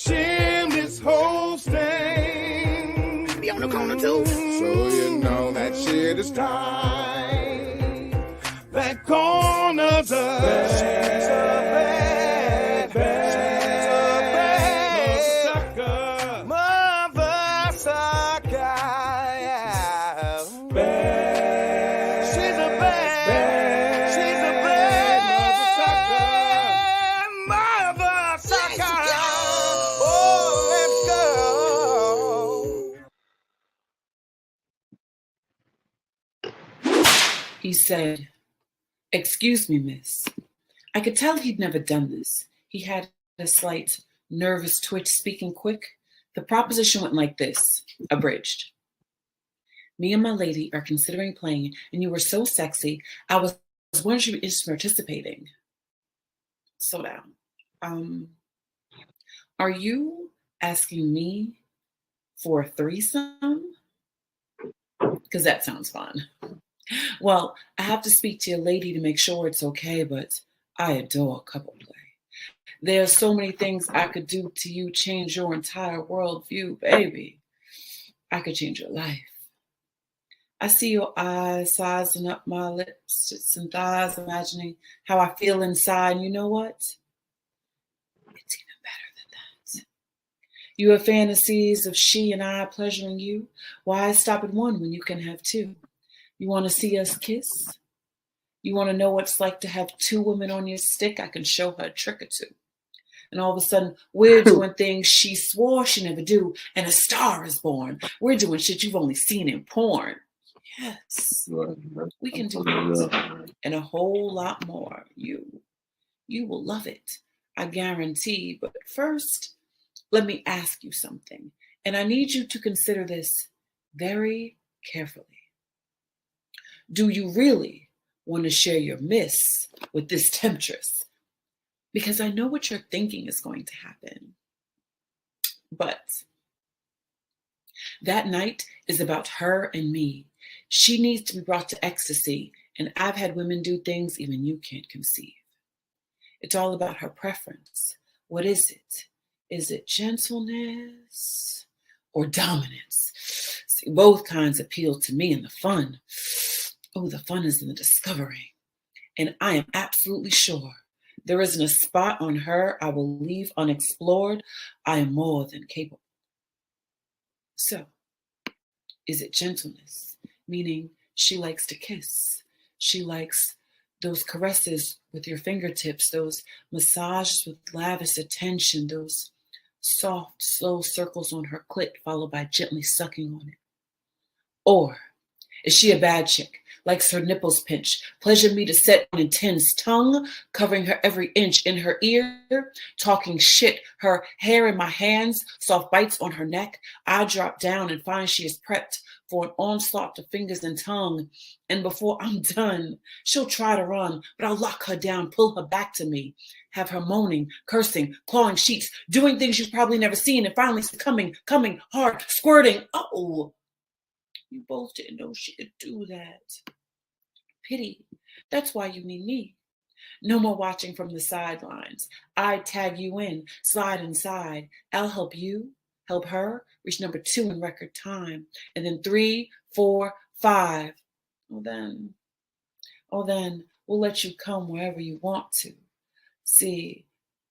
share this whole stain. Be on the corner too. So you know that shit is tight. That corner's a bad, mother sucker, yeah. She's a bad mother sucker. Oh, let's go. He said, "Excuse me, miss." I could tell he'd never done this. He had a slight nervous twitch, speaking quick. The proposition went like this, abridged. "Me and my lady are considering playing, and you were so sexy, I was wondering if you were interested in participating." Slow down. Are you asking me for a threesome? Because that sounds fun. Well, I have to speak to your lady to make sure it's okay, but I adore couple play. There's so many things I could do to you, change your entire worldview, baby. I could change your life. I see your eyes sizing up my lips, tits and thighs, imagining how I feel inside. And you know what? It's even better than that. You have fantasies of she and I pleasuring you. Why stop at one when you can have two? You want to see us kiss? You want to know what it's like to have two women on your stick? I can show her a trick or two. And all of a sudden, we're doing things she swore she never do, and a star is born. We're doing shit you've only seen in porn. Yes, we can do that and a whole lot more. You will love it, I guarantee. But first, let me ask you something, and I need you to consider this very carefully. Do you really want to share your miss with this temptress? Because I know what you're thinking is going to happen. But that night is about her and me. She needs to be brought to ecstasy, and I've had women do things even you can't conceive. It's all about her preference. What is it? Is it gentleness or dominance? See, both kinds appeal to me, and the fun. Oh, the fun is in the discovery. And I am absolutely sure there isn't a spot on her I will leave unexplored. I am more than capable. So, is it gentleness? Meaning she likes to kiss. She likes those caresses with your fingertips, those massages with lavish attention, those soft, slow circles on her clit followed by gently sucking on it. Or is she a bad chick? Likes her nipples pinched, pleasure me to set an intense tongue, covering her every inch in her ear, talking shit, her hair in my hands, soft bites on her neck. I drop down and find she is prepped for an onslaught of fingers and tongue. And before I'm done, she'll try to run, but I'll lock her down, pull her back to me, have her moaning, cursing, clawing sheets, doing things you've probably never seen, and finally succumbing, coming hard, squirting. Oh, you both didn't know she could do that. Pity. That's why you need me. No more watching from the sidelines. I tag you in, slide inside. I'll help you, help her, reach number 2 in record time. And then 3, 4, 5. Well then, we'll let you come wherever you want to. See,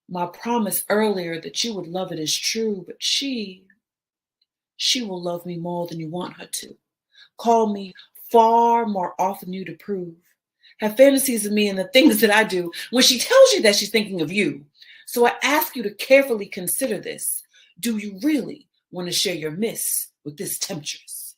my promise earlier that you would love it is true, but she will love me more than you want her to. Call me far more often you to prove. Have fantasies of me and the things that I do when she tells you that she's thinking of you. So I ask you to carefully consider this. Do you really want to share your miss with this temptress?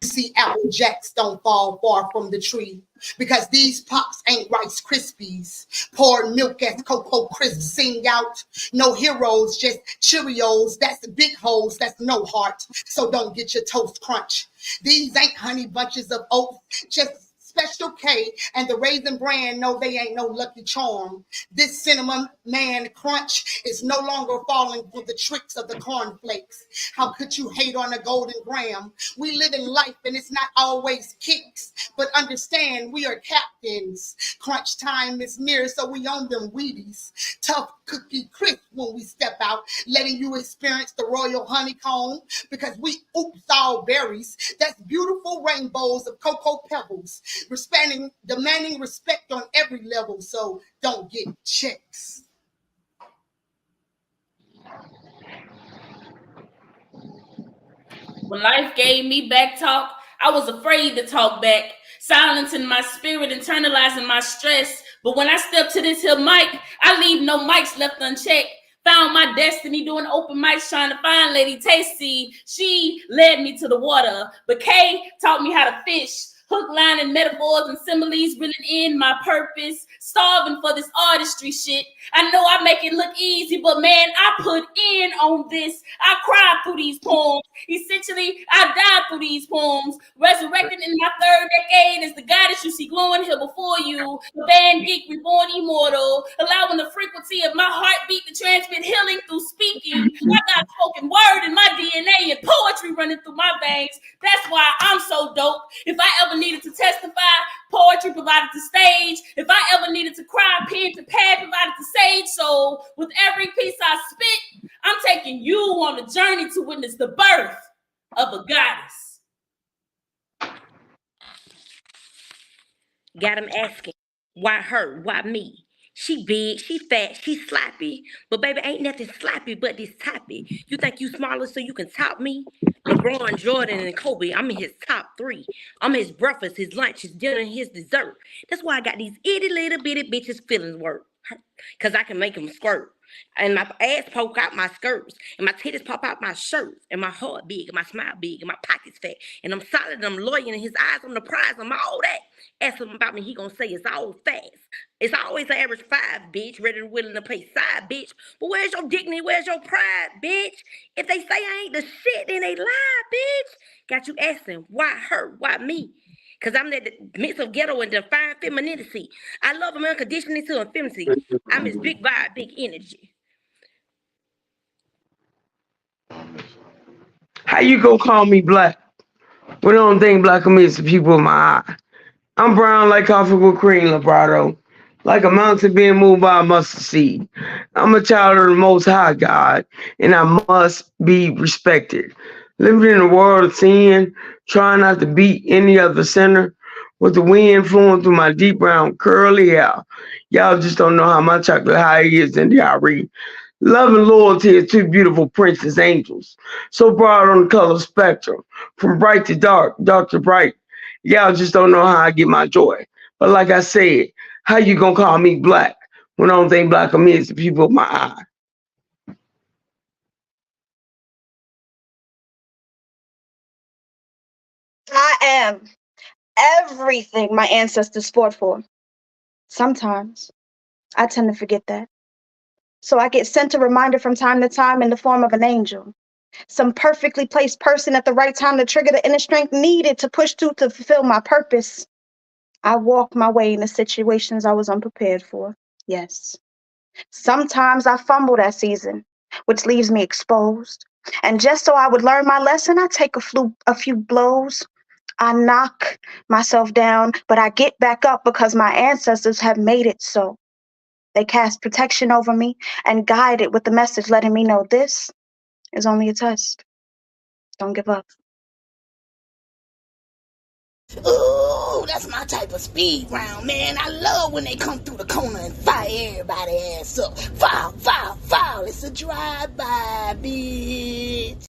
See, apple jacks don't fall far from the tree because these pops ain't Rice Krispies. Poured milk as Cocoa Crisp sing out. No heroes, just Cheerios. That's big holes, that's no heart. So don't get your toast crunch. These ain't honey bunches of oats, just Special K and the Raisin Bran know they ain't no Lucky Charm. This cinnamon man crunch is no longer falling for the tricks of the cornflakes. How could you hate on a golden graham? We live in life and it's not always kicks, but understand we are captains. Crunch time is near, so we own them Wheaties. Tough cookie crisp when we step out, letting you experience the royal honeycomb, because we oops all berries. That's beautiful rainbows of cocoa pebbles, demanding respect on every level, so don't get checks. When life gave me back talk, I was afraid to talk back, silencing my spirit, internalizing my stress. But when I step to this here mic, I leave no mics left unchecked. Found my destiny doing open mics, trying to find Lady Tasty. She led me to the water, but Kay taught me how to fish. Hook, line, and metaphors and similes reeling in my purpose. Starving for this artistry shit. I know I make it look easy, but man, I put in on this. I cried through these poems. Essentially, I died through these poems. Resurrected in my third decade as the goddess you see glowing here before you. The band geek reborn immortal. Allowing the frequency of my heartbeat to transmit healing through speaking. I got spoken word in my DNA and poetry running through my veins. That's why I'm so dope. If I ever needed to testify, poetry provided the stage. If I ever needed to cry, pen to pad provided the sage. So with every piece I spit, I'm taking you on a journey to witness the birth of a goddess. Got him asking, why her? Why me? She big, she fat, she sloppy. But baby, ain't nothing sloppy but this toppy. You think you smaller so you can top me? LeBron, Jordan, and Kobe, I'm in his top 3. I'm his breakfast, his lunch, his dinner, and his dessert. That's why I got these itty little bitty bitches feelings work. Because I can make them squirt. And my ass poke out my skirts. And my titties pop out my shirts. And my heart big, and my smile big, and my pockets fat. And I'm solid, and I'm loyal, and his eyes on the prize. I'm all that. Ask him about me, he gonna say it's all fast. It's always an average 5, bitch. Ready and willing to play side, bitch. But where's your dignity? Where's your pride, bitch? If they say I ain't the shit, then they lie, bitch. Got you asking, why her? Why me? Because I'm that mix of ghetto and divine femininity. I love him unconditionally to infinity. I'm his big vibe, big energy. How you gonna call me black? We don't think black is the people in my eye. I'm brown like coffee with cream, vibrato, like a mountain being moved by a mustard seed. I'm a child of the Most High God, and I must be respected. Living in a world of sin, trying not to beat any other sinner, with the wind flowing through my deep brown curly hair. Y'all just don't know how my chocolate high is in the IRE. Love and loyalty are 2 beautiful princess angels, so broad on the color spectrum, from bright to dark, dark to bright. Y'all just don't know how I get my joy. But like I said, how you gonna call me black when I don't think black of me is the people of my eye? I am everything my ancestors fought for. Sometimes I tend to forget that. So I get sent a reminder from time to time in the form of an angel. Some perfectly placed person at the right time to trigger the inner strength needed to push through to fulfill my purpose. I walk my way into situations I was unprepared for. Yes. Sometimes I fumble that season, which leaves me exposed. And just so I would learn my lesson, I take a few blows. I knock myself down, but I get back up because my ancestors have made it so. They cast protection over me and guide it with the message letting me know this is only a test. Don't give up. Ooh, that's my type of speed round, man. I love when they come through the corner and fire everybody ass up. Foul, foul, foul. It's a drive-by, bitch.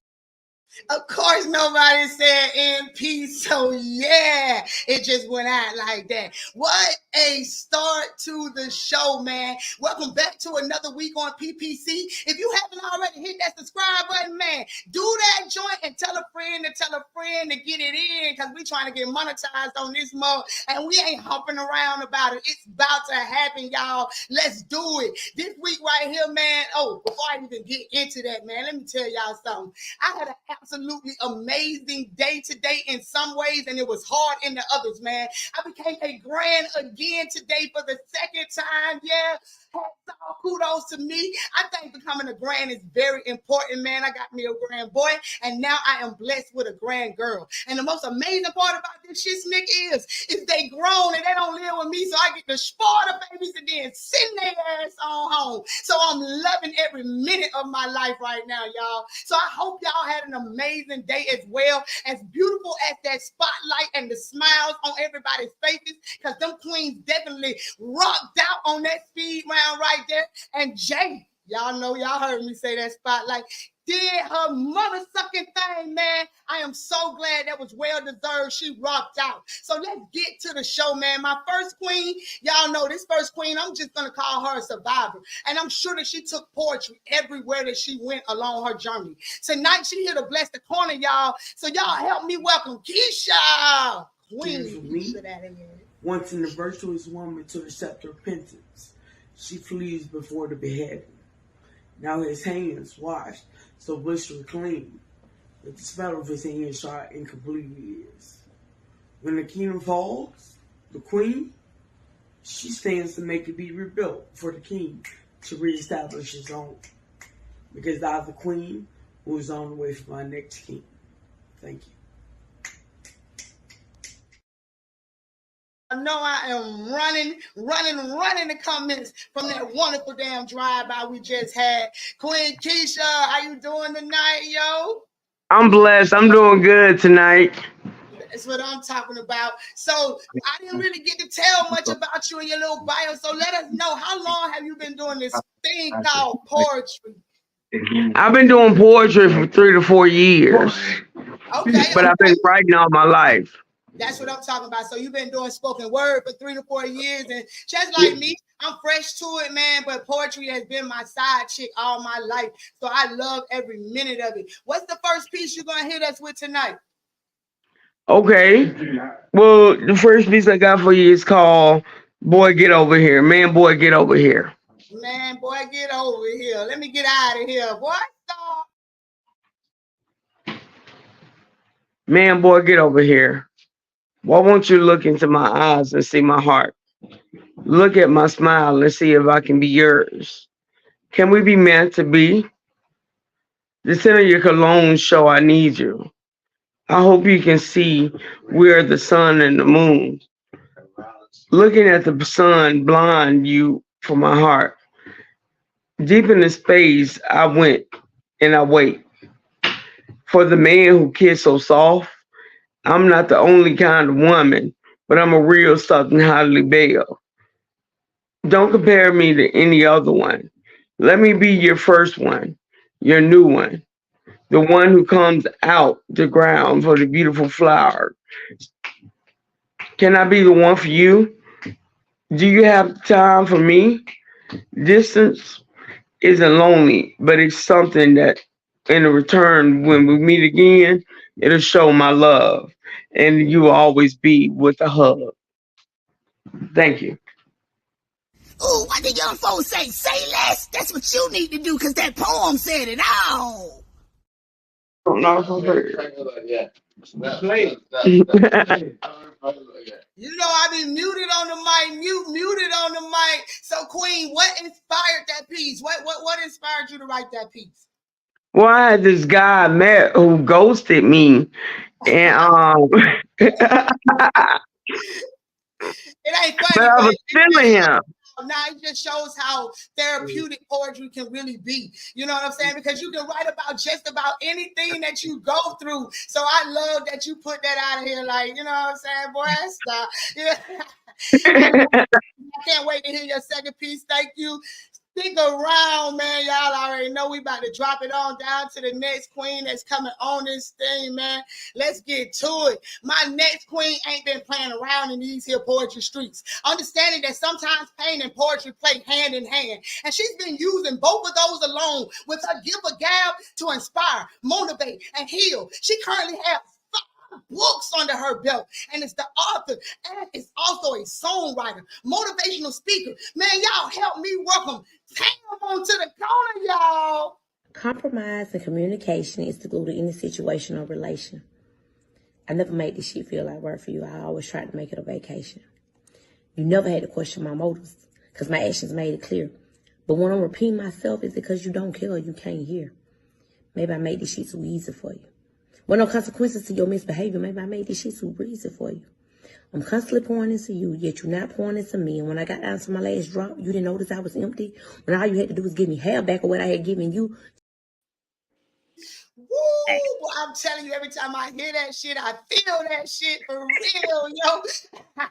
Of course, nobody said MP, so yeah, it just went out like that. What a start to the show, man. Welcome back to another week on PPC. If you haven't already hit that subscribe button, man, do that joint and tell a friend to get it in, because we trying to get monetized on this mode, and we ain't humping around about it. It's about to happen, y'all. Let's do it. This week right here, man, before I even get into that, man, let me tell y'all something. I had an absolute absolutely amazing day today in some ways, and it was hard in the others, man. I became a grand again today for the second time. Yeah. Kudos to me. I think becoming a grand is very important, man. I got me a grand boy, and now I am blessed with a grand girl. And the most amazing part about this shit, Snick, is they grown and they don't live with me, so I get to spoil the babies and then send their ass on home. So I'm loving every minute of my life right now, y'all. So I hope y'all had an amazing day as well. As beautiful as that spotlight and the smiles on everybody's faces, because them queens definitely rocked out on that speed round right there. And Jay, y'all know, y'all heard me say that spotlight, did her mother-sucking thing, man. I am so glad that was well-deserved. She rocked out. So let's get to the show, man. My first queen, y'all know this first queen, I'm just going to call her a survivor. And I'm sure that she took poetry everywhere that she went along her journey. Tonight, she here to bless the corner, y'all. So y'all help me welcome Keisha. Queen. Once in the virtuous woman to accept repentance, she flees before the beheading. Now his hands washed, so blissfully clean, that the smell of his hands shot incompletely is. When the kingdom falls, the queen, she stands to make it be rebuilt for the king to reestablish his own. Because thou the queen who is on the way for my next king. Thank you. I know I am running the comments from that wonderful damn drive-by we just had. Queen Keisha, how you doing tonight, yo? I'm blessed. I'm doing good tonight. That's what I'm talking about. So I didn't really get to tell much about you in your little bio. So let us know, how long have you been doing this thing called poetry? I've been doing poetry for 3 to 4 years. Okay. But I've been writing all my life. That's what I'm talking about. So you've been doing spoken word for 3 to 4 years, and just like me, I'm fresh to it, man. But poetry has been my side chick all my life, so I love every minute of it. What's the first piece you're gonna hit us with tonight? Okay. Well, the first piece I got for you is called "Boy Get Over Here." Man, boy, get over here. Man, boy, get over here. Let me get out of here, boy. Stop. Man, boy, get over here. Why won't you look into my eyes and see my heart? Look at my smile and see if I can be yours. Can we be meant to be? The scent of your cologne show I need you. I hope you can see we're the sun and the moon. Looking at the sun blind you for my heart. Deep in the space I went and I wait for the man who kissed so soft. I'm not the only kind of woman, but I'm a real Southern Holly Belle. Don't compare me to any other one. Let me be your first one, your new one, the one who comes out the ground for the beautiful flower. Can I be the one for you? Do you have time for me? Distance isn't lonely, but it's something that in return, when we meet again, it'll show my love. And you will always be with a hug. Thank you. Oh, what the young folks say? Say less. That's what you need to do, because that poem said it all. You know, I've been muted on the mic, muted on the mic. So, Queen, what inspired that piece? What inspired you to write that piece? Well, I had this guy I met who ghosted me, and It ain't funny, but I was feeling him. Now it just shows how therapeutic poetry can really be. You know what I'm saying? Because you can write about just about anything that you go through. So I love that you put that out of here. Like, you know what I'm saying? Boy, stop. Yeah. I can't wait to hear your second piece. Thank you. Stick around, man. Y'all already know we about to drop it on down to the next queen that's coming on this thing, man. Let's get to it. My next queen ain't been playing around in these here poetry streets. Understanding that sometimes pain and poetry play hand in hand. And she's been using both of those alone with her give a gab to inspire, motivate, and heal. She currently has books under her belt, and it's the author and is also a songwriter, motivational speaker. Man, y'all help me welcome Tam onto the corner, y'all. Compromise and communication is the glue to any situation or relation. I never made this shit feel like work for you. I always tried to make it a vacation. You never had to question my motives because my actions made it clear. But when I'm repeating myself, it's because you don't care or you can't hear. Maybe I made this shit too easy for you. With no consequences to your misbehavior, maybe I made this shit too breezy for you. I'm constantly pouring into you, yet you're not pouring into me. And when I got down to my last drop, you didn't notice I was empty. When all you had to do was give me half back of what I had given you. Woo! I'm telling you, every time I hear that shit, I feel that shit for real, yo.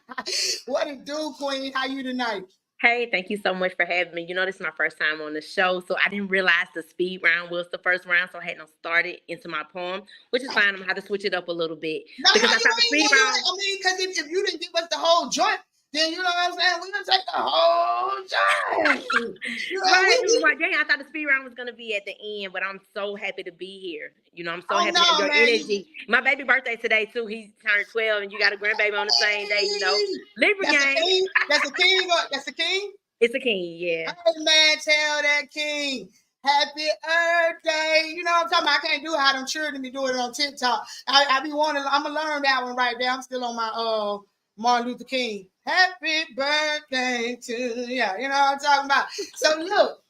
What it do, Queen? How you tonight? Hey, thank you so much for having me. You know, this is my first time on the show, so I didn't realize the speed round was the first round, so I hadn't started into my poem, which is fine. I'm going to have to switch it up a little bit. No, because no, I thought the speed round... I mean, because if you didn't give us the whole joint, then you know what I'm saying? We're going to take the whole joint. Right. Dang, I thought the speed round was going to be at the end, but I'm so happy to be here. You know, I'm so happy to have your energy. My baby birthday today, too. He turned 12, and you got a grandbaby on the same day, you know. Libra gang. That's a king? That's a king? It's a king, yeah. Hey, man, tell that king. Happy Earth Day. You know what I'm talking about? I can't do how them children be doing it on TikTok. I be wanting, I'm going to learn that one right there. I'm still on my Martin Luther King. Happy birthday to you. You know what I'm talking about? So look,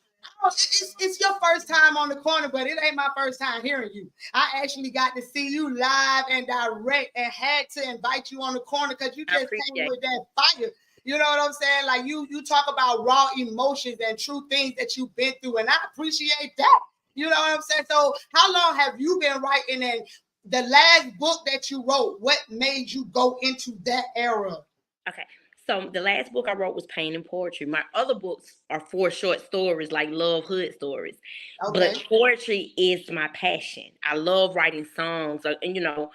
it's your first time on the corner, but it ain't my first time hearing you. I actually got to see you live and direct and had to invite you on the corner because you just came with that fire. You know what I'm saying? Like you talk about raw emotions and true things that you've been through, and I appreciate that. You know what I'm saying? So how long have you been writing? And the last book that you wrote, what made you go into that era? Okay. So the last book I wrote was Pain and Poetry. My other books are 4 short stories, like love hood stories. Okay. But poetry is my passion. I love writing songs, and you know,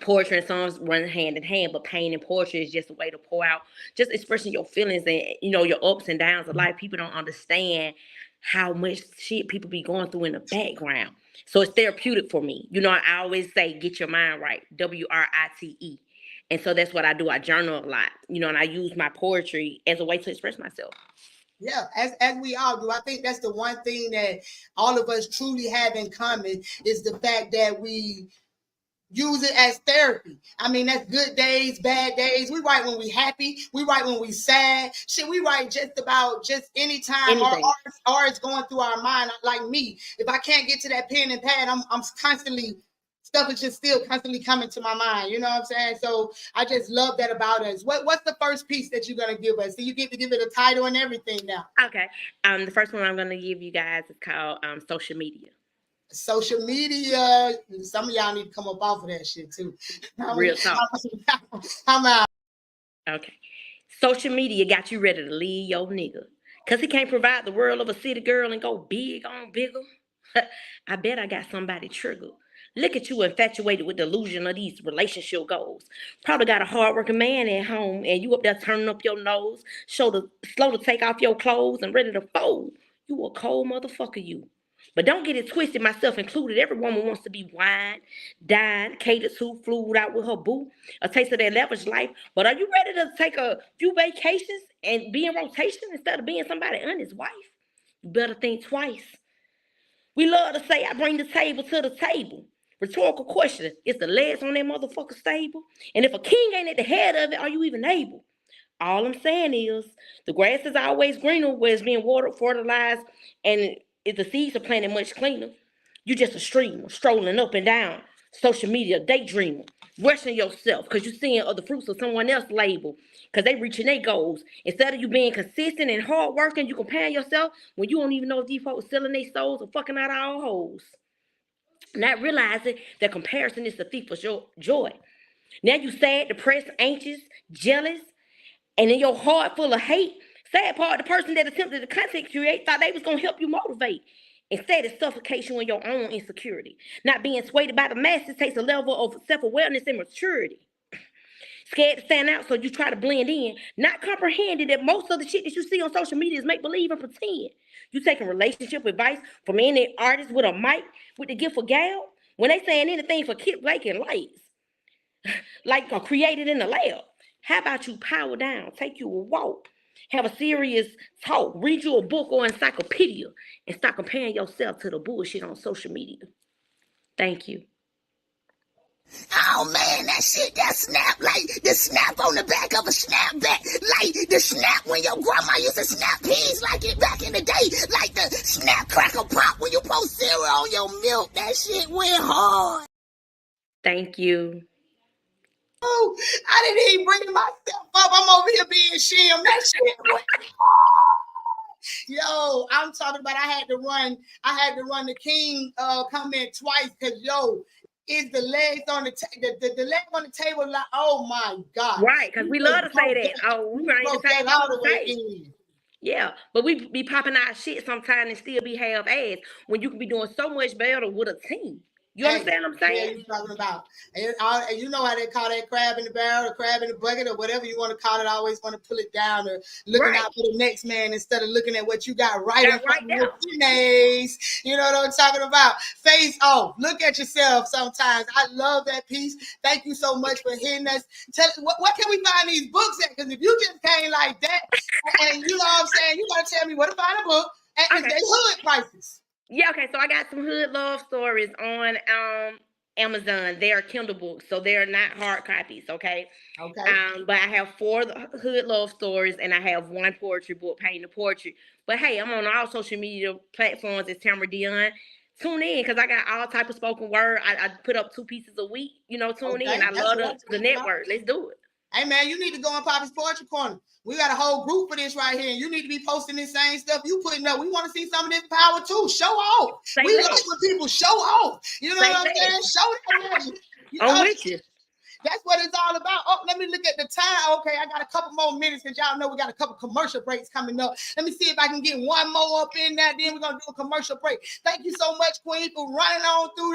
poetry and songs run hand in hand. But pain and poetry is just a way to pour out, just expressing your feelings and you know your ups and downs of life. People don't understand how much shit people be going through in the background. So it's therapeutic for me. You know, I always say, get your mind right. WRITE. And so that's what I do. I journal a lot, you know, and I use my poetry as a way to express myself. Yeah, as we all do. I think that's the one thing that all of us truly have in common is the fact that we use it as therapy. I mean, that's good days, bad days. We write when we happy. We write when we sad. Shit, we write just about just any time or it's going through our mind. Like me, if I can't get to that pen and pad, I'm constantly... Stuff is just still constantly coming to my mind. You know what I'm saying? So I just love that about us. What's the first piece that you're going to give us? So you get to give it a title and everything now. Okay. The first one I'm going to give you guys is called Social Media. Social media. Some of y'all need to come up off of that shit too. Real talk. I'm out. Okay. Social media got you ready to leave your nigga. Because he can't provide the world of a city girl and go big on bigger. I bet I got somebody triggered. Look at you infatuated with the illusion of these relationship goals. Probably got a hardworking man at home and you up there turning up your nose, slow to take off your clothes and ready to fold. You a cold motherfucker, you. But don't get it twisted, myself included. Every woman wants to be wined, dined, catered to, flew out with her boo, a taste of that lavish life. But are you ready to take a few vacations and be in rotation instead of being somebody's honest wife? You better think twice. We love to say, I bring the table to the table. Rhetorical question, is the legs on that motherfucker stable? And if a king ain't at the head of it, are you even able? All I'm saying is, the grass is always greener where it's being watered, fertilized, and if the seeds are planted much cleaner. You just a streamer, strolling up and down, social media, daydreamer, rushing yourself because you're seeing other fruits of someone else's label because they reaching their goals. Instead of you being consistent and hardworking, you comparing yourself when you don't even know if these folks selling their souls or fucking out all hoes. Not realizing that comparison is the thief of your joy. Now you sad, depressed, anxious, jealous, and in your heart full of hate. Sad part, the person that attempted to content create thought they was going to help you motivate. Instead, it suffocates you in your own insecurity. Not being swayed by the masses takes a level of self-awareness and maturity. Scared to stand out, so you try to blend in, not comprehending that most of the shit that you see on social media is make-believe and pretend. You taking relationship advice from any artist with a mic with the gift of gal when they saying anything for Kit Blake and lights, like created in the lab. How about you power down, take you a walk, Have a serious talk. Read you a book or encyclopedia and stop comparing yourself to the bullshit on social media. Thank you. Oh man, that shit, that snap, like the snap on the back of a snapback, like the snap when your grandma used to snap peas like it back in the day, like the snap crackle pop when you post cereal on your milk. That shit went hard. Thank you. Oh, I didn't even bring myself up. I'm over here being sham. That shit went hard. Yo, I'm talking about I had to run the King comment twice because is the legs on the leg on the table like, oh my God. Right, because we love to say that. Oh, we ready to take all the way in. Yeah, but we be popping our shit sometimes and still be half-assed when you can be doing so much better with a team. You understand what I'm saying? Yeah, you're talking about. And you know how they call that crab in the barrel or crab in the bucket or whatever you want to call it. I always want to pull it down or looking out for the next man instead of looking at what you got right in front of your face. You know what I'm talking about? Face off. Look at yourself sometimes. I love that piece. Thank you so much for hitting us. What can we find these books at? Because if you just came like that and you know what I'm saying, you got to tell me where to find a book and they hood prices. Yeah, okay, so I got some hood love stories on Amazon. They're Kindle books, so they're not hard copies, okay? Okay. But I have 4 hood love stories, and I have 1 poetry book, painting a portrait. But hey, I'm on all social media platforms as Tamara Dion. Tune in, because I got all type of spoken word. I put up 2 pieces a week. Tune in. I love the network. Let's do it. Hey, man, you need to go on Papis Poetry Corner. We got a whole group for this right here. You need to be posting this same stuff you putting up. We want to see some of this power, too. Show off. We like when people show off. You know what I'm saying? Show that. I'm with you. That's what it's all about. Oh, let me look at the time. Okay, I got a couple more minutes because y'all know we got a couple commercial breaks coming up. Let me see if I can get one more up in that. Then we're going to do a commercial break. Thank you so much, Queen, for running on through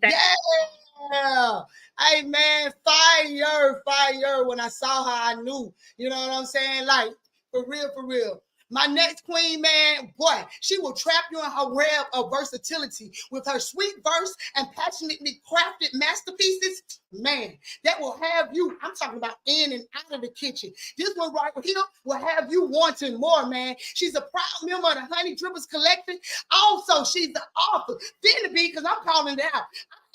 there. Yeah. Hey, man, fire. When I saw her, I knew. You know what I'm saying? Like, for real. My next queen, man, boy, she will trap you in her web of versatility with her sweet verse and passionately crafted masterpieces. Man, that will have you, I'm talking about in and out of the kitchen. This one right here will have you wanting more, man. She's a proud member of the Honey Drippers Collective. Also, she's the author. Then because I'm calling it out.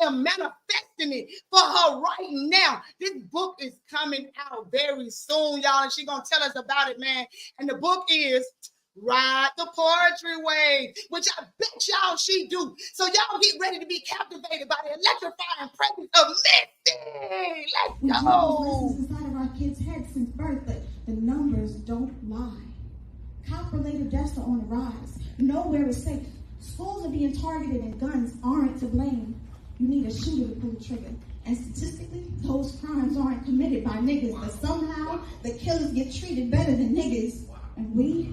I am manifesting it for her right now. This book is coming out very soon, y'all, and she's going to tell us about it, man. And the book is Ride the Poetry Wave, which I bet y'all she do. So y'all get ready to be captivated by the electrifying presence of Misty. Let's go. Inside of our kids' heads since birth, but the numbers don't lie. Cop-related deaths are on the rise. Nowhere is safe. Schools are being targeted and guns aren't to blame. You need a shooter to pull the trigger. And statistically, those crimes aren't committed by niggas, but somehow the killers get treated better than niggas. And we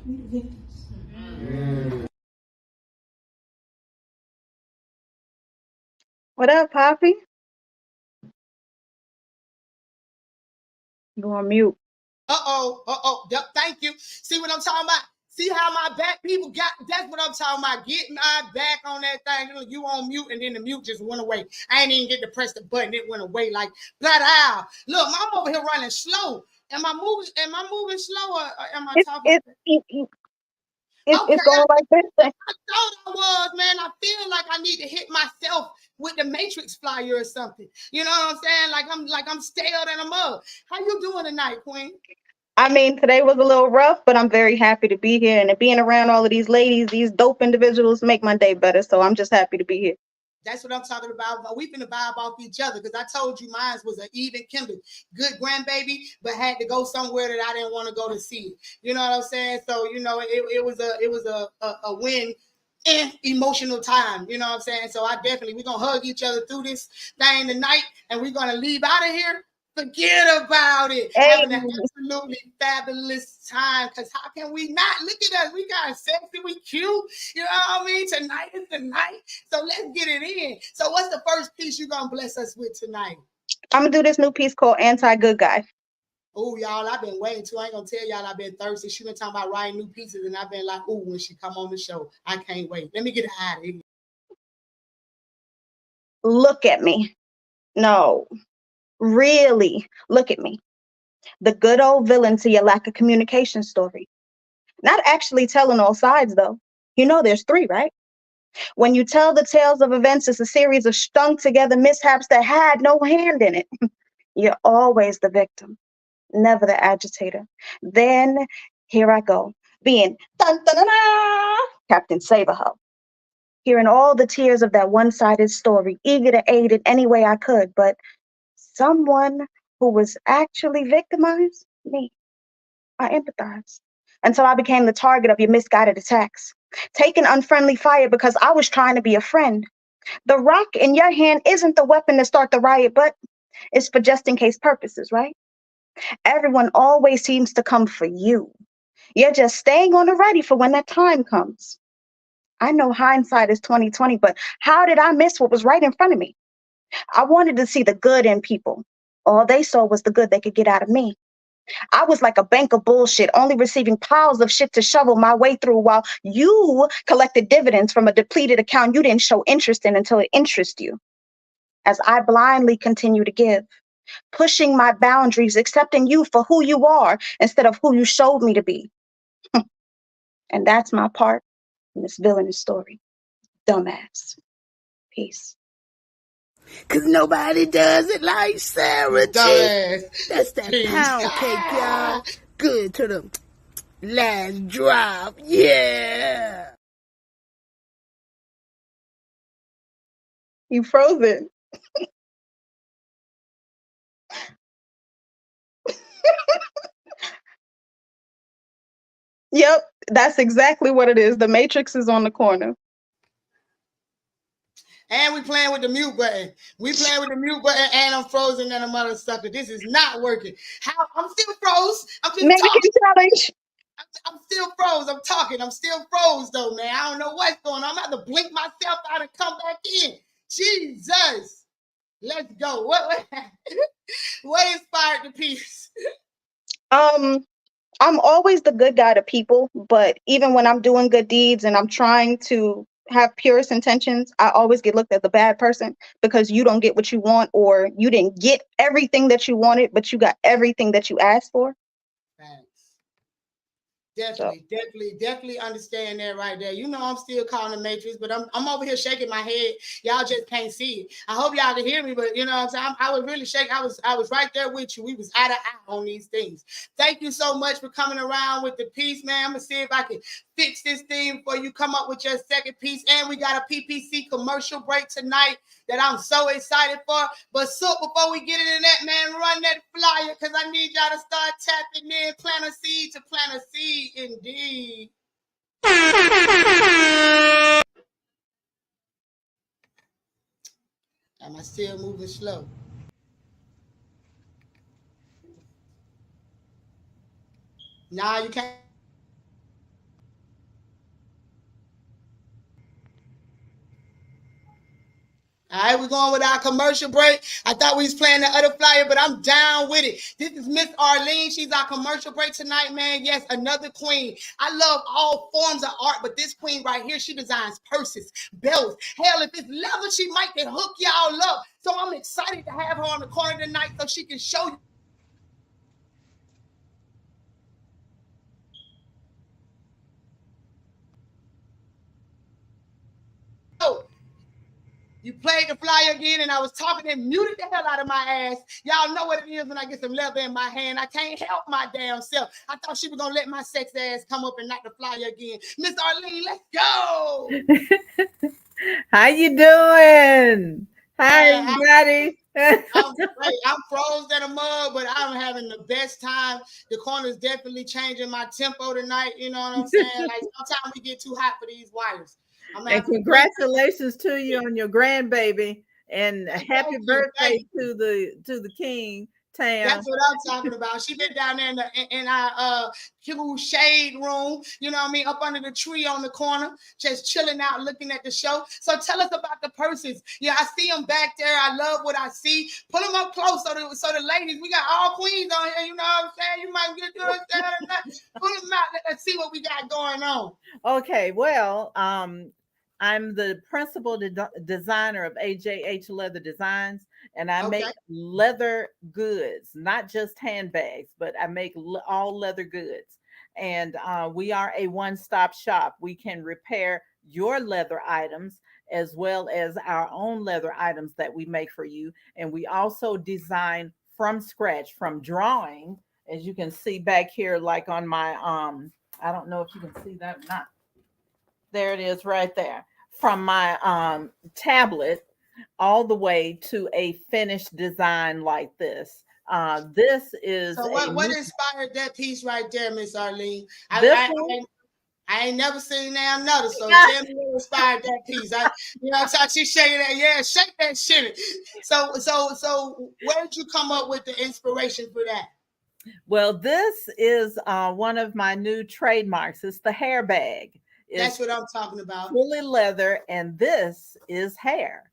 the victims. What up, Poppy? Go on mute. Yep, thank you. See what I'm talking about? See how my back people got? That's what I'm talking about. Get my back on that thing. You on mute, and then the mute just went away. I ain't even get to press the button. It went away like flat out. Look, I'm over here running slow. Am I moving slow or am I talking? It's going like this. I thought I was, man. I feel like I need to hit myself with the Matrix flyer or something. You know what I'm saying? Like I'm stale than a mug. How you doing tonight, Queen? I mean, today was a little rough, but I'm very happy to be here. And being around all of these ladies, these dope individuals make my day better. So I'm just happy to be here. That's what I'm talking about. We finna vibe off each other because I told you mine was an even kindle. Good grandbaby, but had to go somewhere that I didn't want to go to see. You know what I'm saying? So, it was a win and emotional time. You know what I'm saying? So we're gonna hug each other through this thing tonight, and we're gonna leave out of here. Forget about it. Hey. Having an absolutely fabulous time. Because how can we not? Look at us. We got sexy. We cute. You know what I mean? Tonight is the night. So let's get it in. So what's the first piece you're going to bless us with tonight? I'm going to do this new piece called Anti-Good Guy. Oh, y'all, I've been waiting too. I ain't going to tell y'all I've been thirsty. She been talking about writing new pieces, and I've been like, ooh, when she come on the show. I can't wait. Let me get it out of here. Look at me. No. Really, look at me. The good old villain to your lack of communication story. Not actually telling all sides, though. You know there's three, right? When you tell the tales of events as a series of strung together mishaps that had no hand in it, you're always the victim, never the agitator. Then here I go, being dun, dun, dun, dun, Captain Saberho, hearing all the tears of that one-sided story, eager to aid in any way I could, but someone who was actually victimized, me, I empathized. Until I became the target of your misguided attacks, taking unfriendly fire because I was trying to be a friend. The rock in your hand isn't the weapon to start the riot, but it's for just in case purposes, right? Everyone always seems to come for you. You're just staying on the ready for when that time comes. I know hindsight is 2020, but how did I miss what was right in front of me? I wanted to see the good in people. All they saw was the good they could get out of me. I was like a bank of bullshit, only receiving piles of shit to shovel my way through while you collected dividends from a depleted account you didn't show interest in until it interested you. As I blindly continue to give, pushing my boundaries, accepting you for who you are instead of who you showed me to be. And that's my part in this villainous story. Dumbass. Peace. Cause nobody does it like Sarah G. Dumbass. That's that Peace. pound cake, y'all. Good to the last drop. Yeah. You frozen. Yep, that's exactly what it is. The Matrix is on the corner. And we playing with the mute button. We playing with the mute button, and I'm frozen and a mother sucker. This is not working. How? I'm still froze. I'm just Mannequin talking. challenge. I'm still froze. I'm talking. I'm still froze though, man. I don't know what's going on. I'm about to blink myself out and come back in. Jesus. Let's go. What inspired the piece? I'm always the good guy to people, but even when I'm doing good deeds and I'm trying to have purest intentions, I always get looked at the bad person because you don't get what you want, or you didn't get everything that you wanted, but you got everything that you asked for. Thanks. Definitely understand that right there. You know I'm still calling the Matrix, but I'm over here shaking my head. Y'all just can't see it. I hope y'all can hear me, but you know what I'm saying? I was really shaking. I was right there with you. We was eye to eye on these things. Thank you so much for coming around with the piece, man. I'm gonna see if I can fix this thing for you. Come up with your second piece. And we got a PPC commercial break tonight that I'm so excited for. But so before we get into that, man, run that flyer because I need y'all to start tapping in. Plant a seed to plant a seed, indeed. Am I still moving slow? Nah, you can't. All right, we're going with our commercial break. I thought we was playing the other flyer, but I'm down with it. This is Miss Arlene. She's our commercial break tonight, man. Yes, another queen. I love all forms of art, but this queen right here, she designs purses, belts. Hell, if it's leather, she might can hook y'all up. So I'm excited to have her on the corner tonight so she can show you. You played the flyer again, and I was talking and muted the hell out of my ass. Y'all know what it is when I get some leather in my hand. I can't help my damn self. I thought she was going to let my sex ass come up and knock the flyer again. Miss Arlene, let's go. How you doing? Hi, everybody. I'm great. I'm frozen in a mug, but I'm having the best time. The corner's definitely changing my tempo tonight. You know what I'm saying? Like sometimes we get too hot for these wires. And congratulations to you on your grandbaby, and happy birthday to the king town. That's what I'm talking about. She been down there in our cool shade room, you know what I mean, up under the tree on the corner, just chilling out, looking at the show. So tell us about the purses. Yeah, I see them back there. I love what I see. Put them up close so the ladies, we got all queens on here. You know what I'm saying? You might get to us. Put them out. Let's see what we got going on. Okay, well, I'm the principal designer of AJH Leather Designs, and I make leather goods, not just handbags, but I make all leather goods. And we are a one-stop shop. We can repair your leather items as well as our own leather items that we make for you. And we also design from scratch, from drawing, as you can see back here, like on my, I don't know if you can see that or not. There it is right there. From my tablet all the way to a finished design like this. This is so what inspired that piece right there, Miss Arlene? I ain't never seen that another. So tell me what inspired that piece. She's shaking that. Yeah, shake that shit. So where did you come up with the inspiration for that? Well, this is one of my new trademarks. It's the hair bag. That's what I'm talking about. Fully leather, and this is hair.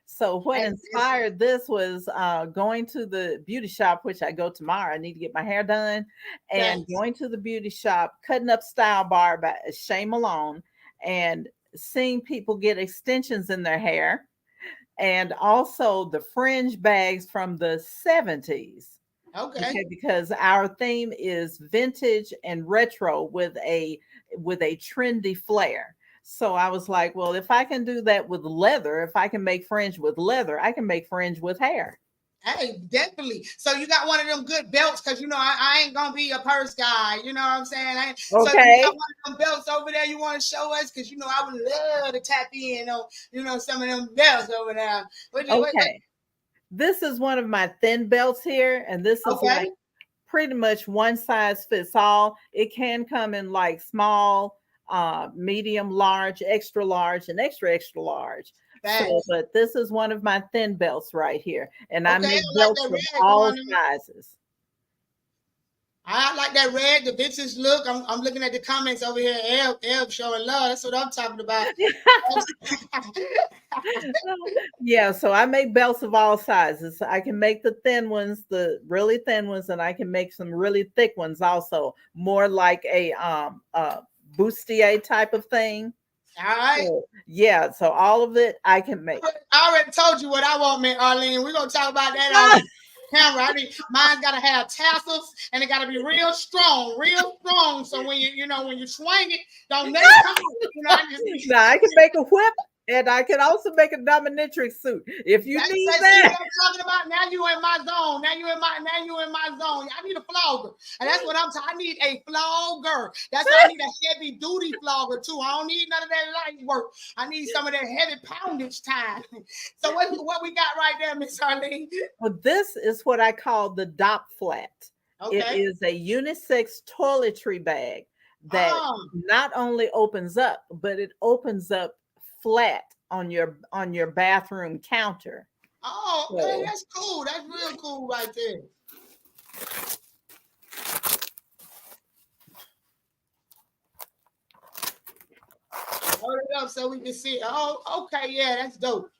So what inspired this was going to the beauty shop, which I go tomorrow. I need to get my hair done. And going to the beauty shop, cutting up Style Bar by Shay Malone, and seeing people get extensions in their hair. And also the fringe bags from the 70s. Okay, because our theme is vintage and retro with a trendy flair. So I was like, well, if I can do that with leather, if I can make fringe with leather, I can make fringe with hair. Hey, definitely. So you got one of them good belts, because I ain't gonna be a purse guy. You know what I'm saying? So you got one of them belts over there you want to show us, because I would love to tap in on some of them belts over there. What, this is one of my thin belts here, and this is like pretty much one size fits all. It can come in like small, medium, large, extra large, and extra large. So, but this is one of my thin belts right here, and I make belts of all sizes. I like that red, the vintage look. I'm looking at the comments over here. Elb showing love. That's what I'm talking about. Yeah, so I make belts of all sizes. I can make the thin ones, the really thin ones, and I can make some really thick ones also, more like a bustier type of thing. All right. So, so all of it I can make. I already told you what I want, man, Arlene. We're gonna talk about that on camera. Mine's gotta have tassels, and it gotta be real strong. So when when you swing it, don't let it come. I can make a whip, and I can also make a dominatrix suit if you need that. What I'm talking about. Now you in my zone. Now you in my zone. I need a flogger, and that's what I'm talking. I need a flogger. That's why I need a heavy duty flogger too. I don't need none of that light work. I need some of that heavy poundage time. So what we got right there, Miss Arlene? Well, this is what I call the Dop Flat. It is a unisex toiletry bag that not only opens up, but it opens up flat on your bathroom counter. Oh, okay, that's cool. That's real cool right there. Hold it up so we can see it. Oh, okay, yeah, that's dope.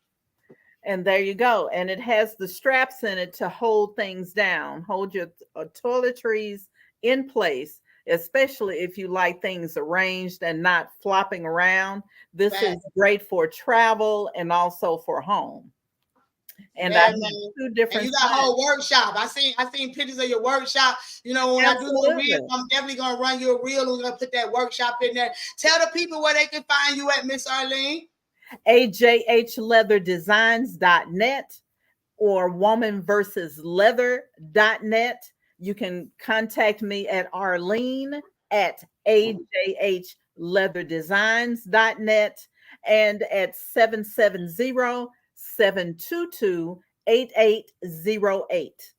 And there you go. And it has the straps in it to hold things down, hold your toiletries in place, especially if you like things arranged and not flopping around. This is great for travel and also for home. And I have two different. And you got a whole workshop. I seen pictures of your workshop. When I do the reel, I'm definitely gonna run you a reel. We're gonna put that workshop in there. Tell the people where they can find you at, Miss Arlene. AJHLeatherDesigns.net or womanversusleather.net. You can contact me at Arlene at AJHLeatherDesigns.net and at 770-722-8808.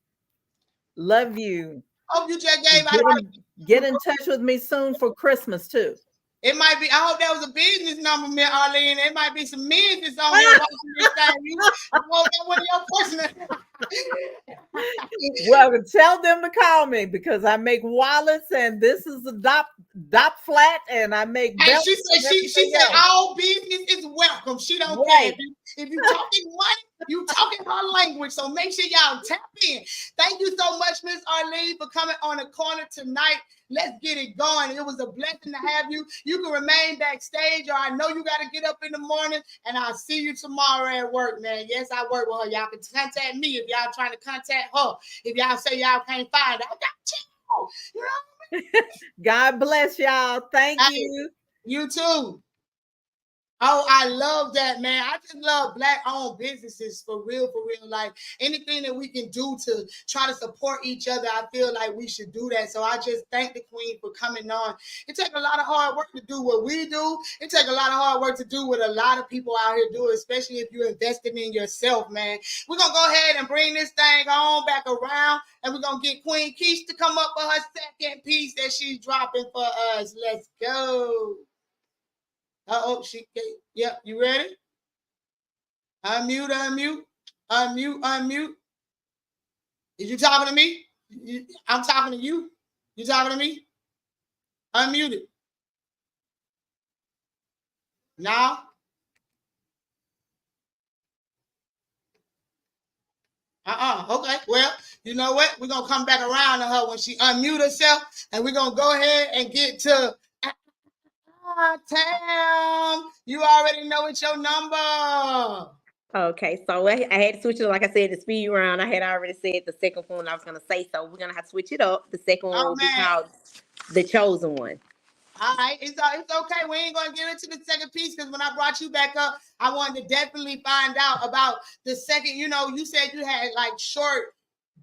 Love you. Hope you just gave get in touch with me soon for Christmas too. It might be. I hope that was a business number, Miss Arlene. It might be some business on there watching this thing. You want that one of your personal. Well, tell them to call me because I make wallets and this is a dop flat and I make And belts. she said all business is welcome. She don't care. If you talking money, you talking her language. So make sure y'all tap in. Thank you so much, Miss Arlene, for coming on the corner tonight. Let's get it going. It was a blessing to have you. You can remain backstage, or I know you got to get up in the morning, and I'll see you tomorrow at work, man. Yes, I work with her. Y'all can contact me if y'all trying to contact her. If y'all say y'all can't find her, I got you. You know what I mean? God bless y'all. Thank you. You too. Oh, I love that, man. I just love Black-owned businesses for real, for real. Like anything that we can do to try to support each other, I feel like we should do that. So I just thank the Queen for coming on. It takes a lot of hard work to do what we do. It takes a lot of hard work to do what a lot of people out here do, especially if you're investing in yourself, man. We're going to go ahead and bring this thing on back around, and we're going to get Queen Keish to come up for her second piece that she's dropping for us. Let's go. Uh-oh, yep, you ready? Unmute. Is you talking to me? I'm talking to you. You talking to me? Unmute it. Now? Okay. Well, you know what? We're going to come back around to her when she unmute herself, and we're going to go ahead and get to... Tam, you already know it's your number. Okay, so I had to switch it. Like I said, the speed round. I had already said the second one I was gonna say, so we're gonna have to switch it up. The second one will be called The Chosen One. All right, it's okay. We ain't gonna get into the second piece because when I brought you back up, I wanted to definitely find out about the second. You know, you said you had like short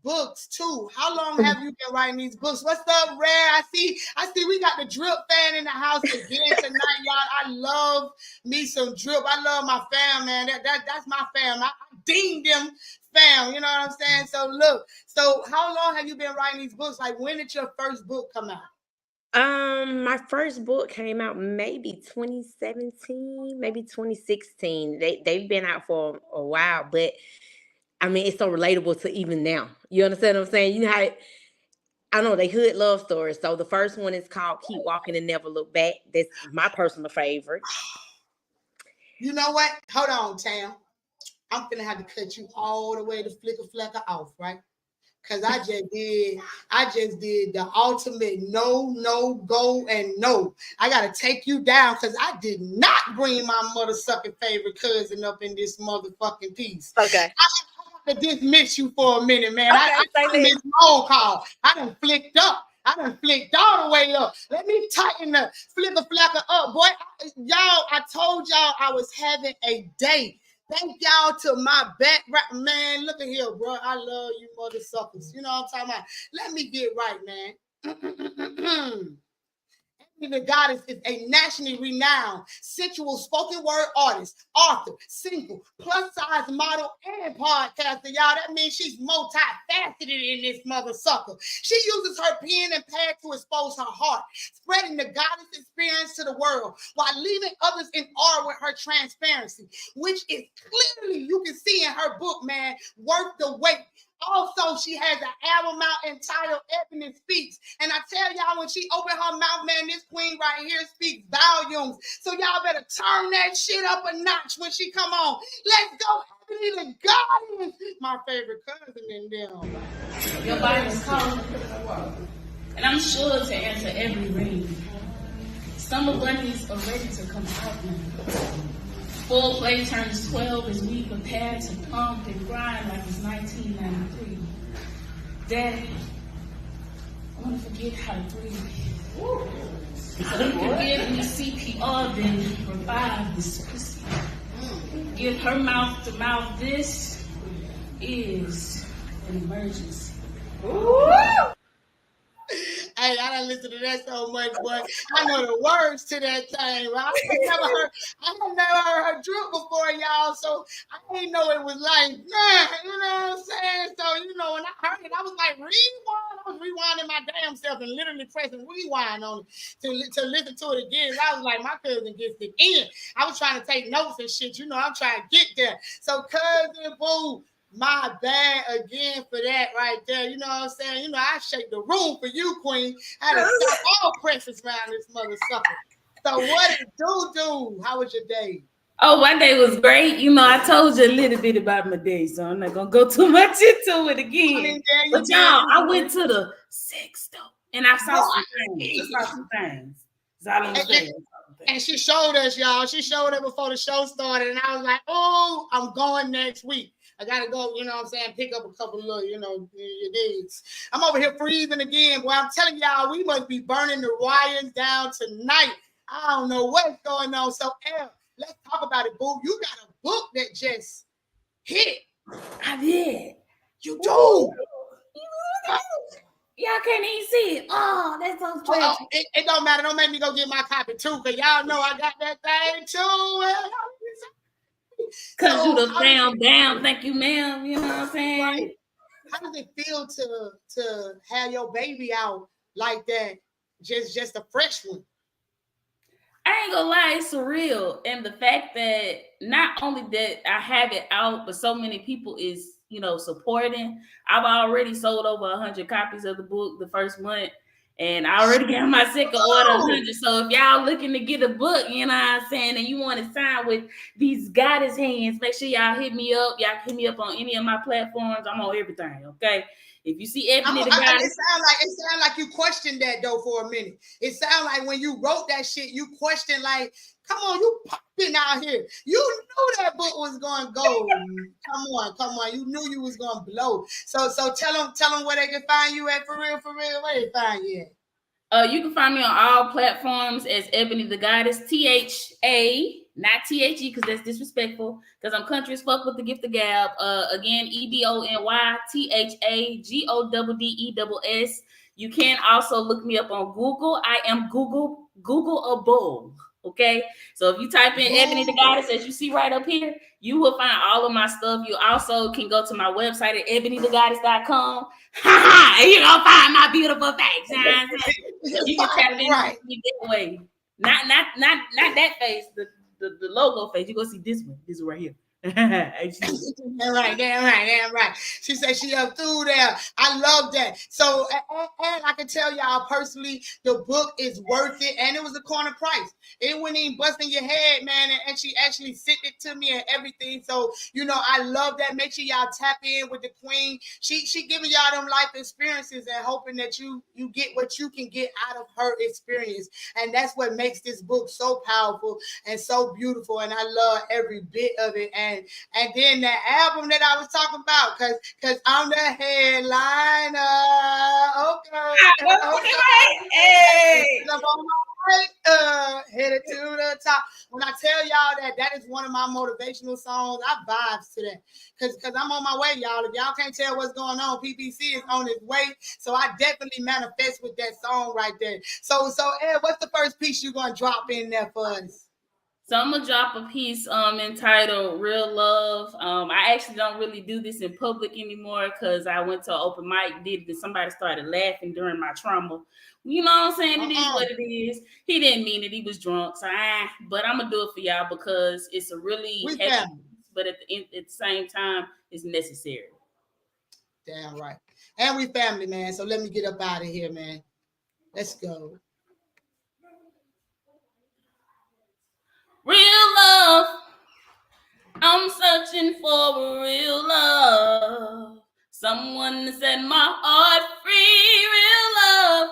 books too. How long have you been writing these books? What's up, Rare? I see we got the drip fan in the house again tonight, y'all. I love me some drip. I love my fam, man. That's my fam. I deemed them fam, you know what I'm saying? So look, how long have you been writing these books? Like when did your first book come out? My first book came out maybe 2017, maybe 2016. They've been out for a while, but I mean, it's so relatable to even now. You understand what I'm saying? You know how I know they hood love stories. So the first one is called Keep Walking and Never Look Back. That's my personal favorite. You know what? Hold on, Tam. I'm gonna have to cut you all the way to flicker off, right? Because I just did the ultimate no, go, and no. I gotta take you down because I did not bring my mother sucking favorite cousin up in this motherfucking piece. Okay. I have to dismiss you for a minute, man. Okay, I missed phone call. I done flicked up. I done flicked all the way up. Let me tighten the flicker up, boy. Y'all, I told y'all I was having a day. Thank y'all to my background, man. Look at here, bro. I love you, mother suckers. You know what I'm talking about? Let me get right, man. The Goddess is a nationally renowned sensual spoken word artist, author, single, plus size model, and podcaster. Y'all, that means she's multifaceted in this mother sucker. She uses her pen and pad to expose her heart, spreading the Goddess experience to the world while leaving others in awe with her transparency, which is clearly you can see in her book, man, Worth the Wait. Also, she has an album out entitled Evidence Speaks. And I tell y'all, when she opened her mouth, man, this queen right here speaks volumes. So y'all better turn that shit up a notch when she come on. Let's go, Heavenly the Goddess. My favorite cousin in them. Your body is calling, and I'm sure to answer every ring. Summer bunnies are ready to come out now. Full play turns 12 as we prepare to pump and grind like it's 1993. Daddy, I want to forget how to breathe. So you can give me CPR, then revive this pussy. Give her mouth to mouth. This is an emergency. Hey, I done listened to that so much, boy. I know the words to that thing, right? I never heard her drip before, y'all, so I didn't know it was like, man, you know what I'm saying? So, you know, when I heard it, I was like, rewind. I was rewinding my damn self and literally pressing rewind on it to listen to it again. I was like, my cousin gets it in. I was trying to take notes and shit. You know, I'm trying to get there. So, cousin, boo, My bad again for that right there. You know what I'm saying? You know, I shake the room for you, Queen. I had to stop all presses around this mother sucker. So what it do? How was your day? Oh, my day was great. You know, I told you a little bit about my day, so I'm not gonna go too much into it again. I mean, yeah, but y'all, I went to the sex store and I saw some things. And she showed us, y'all. She showed it before the show started, and I was like, "Oh, I'm going next week. I gotta go. You know what I'm saying? Pick up a couple of, you know, your digs. I'm over here freezing again, boy. I'm telling y'all, we must be burning the wires down tonight. I don't know what's going on. So, let's talk about it, boo. You got a book that just hit. I did. You do. Y'all can't even see it. Oh, that's so strange. It don't matter. Don't make me go get my copy too, because y'all know I got that thing too. Because you the down. Thank you, ma'am. You know what I'm saying? Right. How does it feel to have your baby out like that? Just a fresh one. I ain't gonna lie, it's surreal. And the fact that not only that I have it out, but so many people is, you know, supporting. I've already sold over 100 copies of the book the first month, and I already got my second order 100. So if y'all looking to get a book, you know what I'm saying, and you want to sign with these goddess hands, make sure y'all hit me up. Y'all hit me up on any of my platforms. I'm on everything, okay? If you see Ebony the Goddess, it sound like you questioned that though for a minute. It sound like when you wrote that shit, you questioned like, come on, you popping out here. You knew that book was gonna go. Come on. You knew you was gonna blow. So tell them where they can find you at for real. Where they find you at? You can find me on all platforms as Ebony the Goddess, THA, not THE, because that's disrespectful, because I'm country as fuck with the gift of gab. Again, EBONYTHAGODDESS. You can also look me up on Google. I am Googleable. Okay, so if you type in Ebony the Goddess, as you see right up here, you will find all of my stuff. You also can go to my website at ebonythegoddess.com. And you're gonna find my beautiful face. You can tap in that way. Not that face, the logo face. You're gonna see this one. This one right here. Damn right. She said she up through there. I love that. So, and I can tell y'all personally, the book is worth it, and it was a corner price. It wasn't even busting your head, man. And she actually sent it to me and everything. So, you know, I love that. Make sure y'all tap in with the queen. She giving y'all them life experiences and hoping that you get what you can get out of her experience. And that's what makes this book so powerful and so beautiful. And I love every bit of it. And then that album that I was talking about, cause I'm the headliner. Okay. Hey. Headed to the top. When I tell y'all that is one of my motivational songs, I vibes to that. Cause I'm on my way, y'all. If y'all can't tell what's going on, PPC is on his way. So I definitely manifest with that song right there. So Ed, what's the first piece you're gonna drop in there for us? So I'm gonna drop a piece entitled Real Love. I actually don't really do this in public anymore because I went to an open mic, did it, and somebody started laughing during my trauma. You know what I'm saying? It is what it is. He didn't mean it. He was drunk. So but I'm gonna do it for y'all because it's a really heavy piece, but at the same time, it's necessary. Damn right. And we family, man. So let me get up out of here, man. Let's go. Real love. I'm searching for real love. Someone to set my heart free. Real love.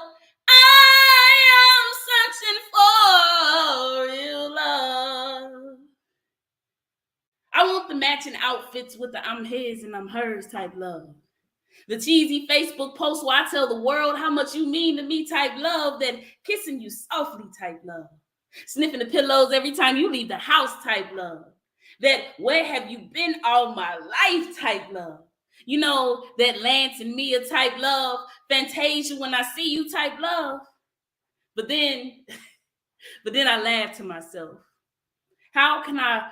I am searching for real love. I want the matching outfits with the I'm his and I'm hers type love. The cheesy Facebook post where I tell the world how much you mean to me type love. That kissing you softly type love. Sniffing the pillows every time you leave the house type love. That where have you been all my life type love. You know, that Lance and Mia type love. Fantasia when I see you type love. But then I laugh to myself. How can I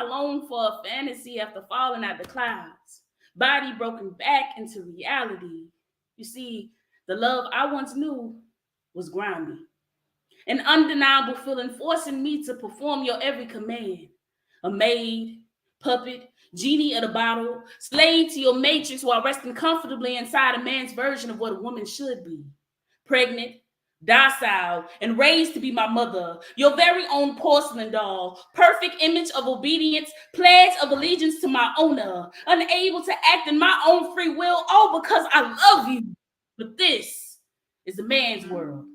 long for a fantasy after falling out the clouds? Body broken back into reality. You see, the love I once knew was grimy. An undeniable feeling forcing me to perform your every command. A maid, Puppet, genie of the bottle, slave to your matrix while resting comfortably inside a man's version of what a woman should be. Pregnant, docile, and raised to be my mother, your very own porcelain doll, perfect image of obedience, pledge of allegiance to my owner, unable to act in my own free will, all because I love you. But this is a man's world.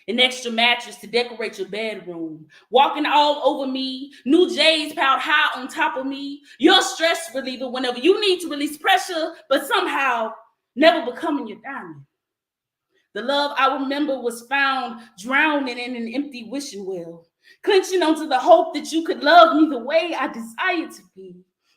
An extra mattress to decorate your bedroom, walking all over me, new J's piled high on top of me, your stress reliever whenever you need to release pressure, but somehow never becoming your diamond. The love I remember was found drowning in an empty wishing well, clenching onto the hope that you could love me the way I desired to be.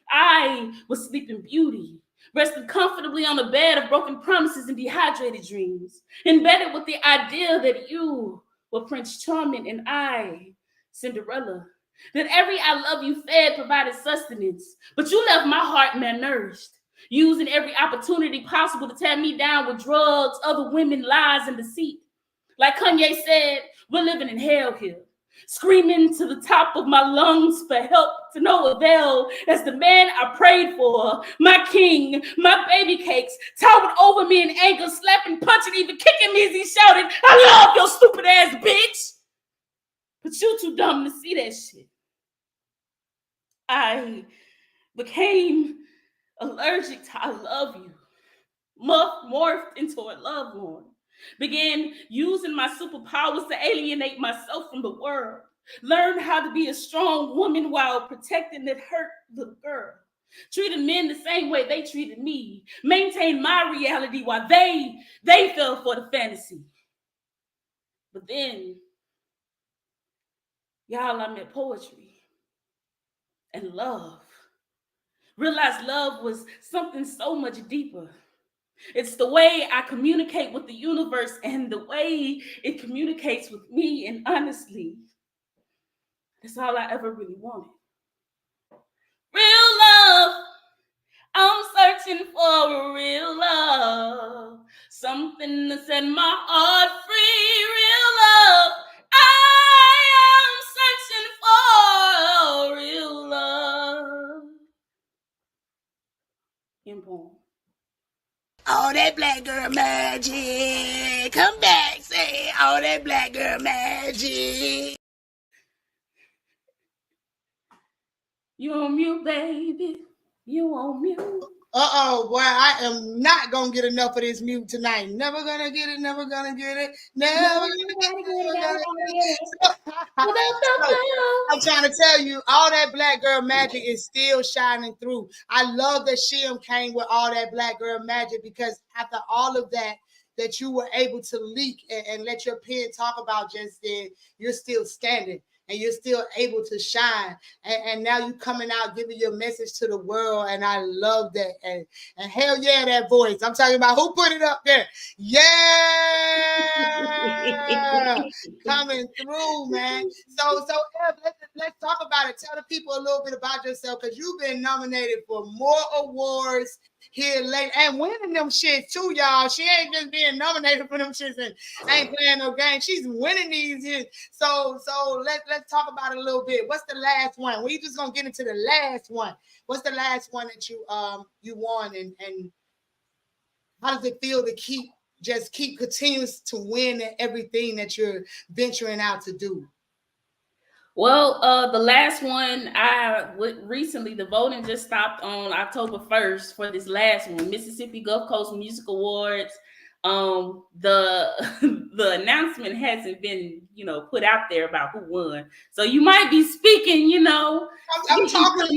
I was sleeping beauty, rested comfortably on a bed of broken promises and dehydrated dreams, embedded with the idea that you were Prince Charming and I, Cinderella. That every I love you fed provided sustenance, but you left my heart malnourished, using every opportunity possible to tear me down with drugs, other women, lies, and deceit. Like Kanye said, we're living in hell here, screaming to the top of my lungs for help to no avail as the man I prayed for, my king, my baby cakes, towered over me in anger, slapping, punching, even kicking me as he shouted, I love your stupid ass bitch. But you too dumb to see that shit. I became allergic to I love you, morphed into a love horn, began using my superpowers to alienate myself from the world, learned how to be a strong woman while protecting that hurt little girl, treated men the same way they treated me, maintained my reality while they fell for the fantasy. But then, y'all, I met poetry and love. Realized love was something so much deeper. It's the way I communicate with the universe and the way it communicates with me. And honestly, that's all I ever really wanted. Real love. I'm searching for real love. Something to set my heart free. Real love. I am searching for real love. In poem. All that black girl magic. Come back, say all that black girl magic. You on mute, baby. You on mute. Uh-oh, boy, I am not gonna get enough of this mute tonight. Never gonna get it, never gonna get it, never gonna get it. I'm trying to tell you, all that black girl magic is still shining through. I love that Shim came with all that black girl magic, because after all of that you were able to leak and let your pen talk about just then, you're still standing. And you're still able to shine. And now you coming out giving your message to the world. And I love that. And hell yeah, that voice. I'm talking about who put it up there. Yeah. Coming through, man. So Ev, let's talk about it. Tell the people a little bit about yourself, because you've been nominated for more awards here late and winning them shit too, y'all. She ain't just being nominated for them shits and ain't playing no game. She's winning these here. So let's talk about it a little bit. What's the last one? We just gonna get into the last one. What's the last one that you won, and how does it feel to keep continuous to win at everything that you're venturing out to do? Well, the last one recently, the voting just stopped on October 1st for this last one, Mississippi Gulf Coast Music Awards. The announcement hasn't been, put out there about who won. So you might be speaking, I'm talking.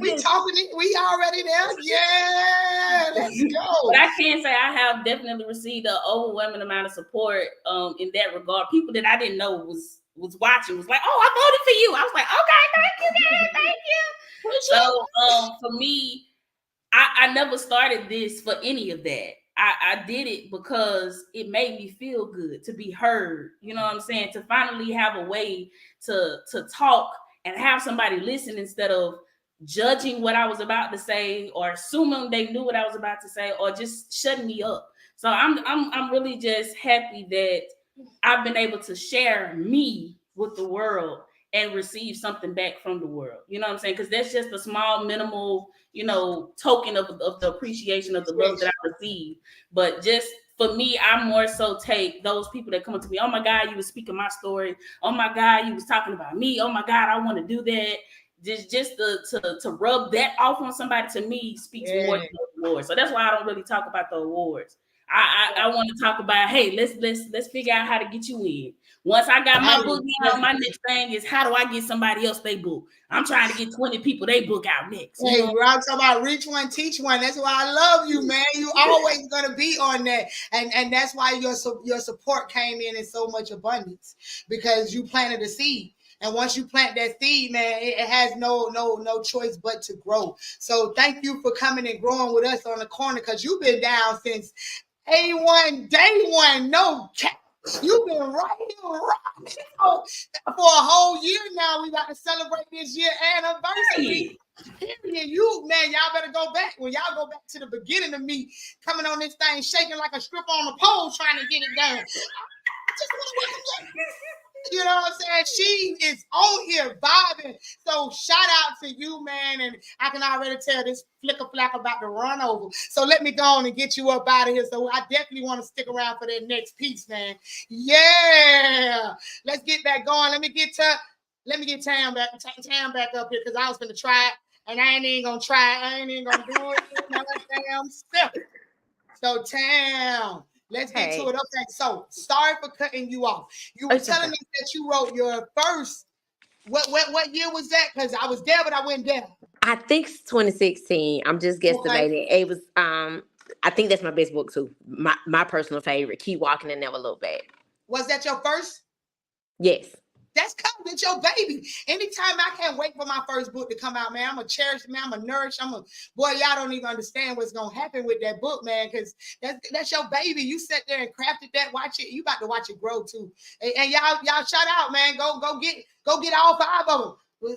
We talking. We already there. Yeah, let's go. But I can say I have definitely received an overwhelming amount of support in that regard. People that I didn't know was watching was like, oh, I voted for you. I was like, okay, thank you. So for me, I never started this for any of that. I did it because it made me feel good to be heard. You know what I'm saying? To finally have a way to talk and have somebody listen instead of judging what I was about to say or assuming they knew what I was about to say or just shutting me up. So I'm really just happy that I've been able to share me with the world and receive something back from the world. You know what I'm saying? Because that's just a small, minimal, token of the appreciation of the love that I receive. But just for me, I more so take those people that come up to me, oh my God, you was speaking my story. Oh my God, you was talking about me. Oh my God, I want to do that. Just to rub that off on somebody, to me, speaks more than the awards. So that's why I don't really talk about the awards. I want to talk about, hey, let's figure out how to get you in. Once I got my book out, my next thing is, how do I get somebody else they book? I'm trying to get 20 people they book out next. Hey, I'm talking about reach one, teach one. That's why I love you, man. You always gonna be on that, and that's why your support came in so much abundance, because you planted a seed. And once you plant that seed, man, it has no choice but to grow. So thank you for coming and growing with us on the corner, because you've been down since A1, day one, no cap. You've been right here rocking for a whole year now. We about to celebrate this year anniversary. Period. You, man, y'all better go back. When y'all go back to the beginning of me coming on this thing, shaking like a stripper on a pole, trying to get it done. I just want to welcome you. You know what I'm saying? She is on here vibing. So shout out to you, man. And I can already tell this flicker flack about to run over. So let me go on and get you up out of here. So I definitely want to stick around for that next piece, man. Yeah. Let's get back going. Let me get Tam back up here, because I was going to try it. And I ain't even going to try it. I ain't even going to do it. Damn step. So Tam, let's get to it. Okay, so sorry for cutting you off. You were telling us that you wrote your first. What year was that? Because I was there, but I went down. I think it's 2016. I'm just guesstimating. Okay. It was. I think that's my best book too. My personal favorite. Keep Walking and Never Look Back. Was that your first? Yes. That's coming. It's your baby. Anytime, I can't wait for my first book to come out, man. I'm a cherish, man. I'm a nourish. Boy, y'all don't even understand what's gonna happen with that book, man, because that's your baby. You sat there and crafted that. Watch it. You about to watch it grow too. And y'all shout out, man. Go get all 5 of them.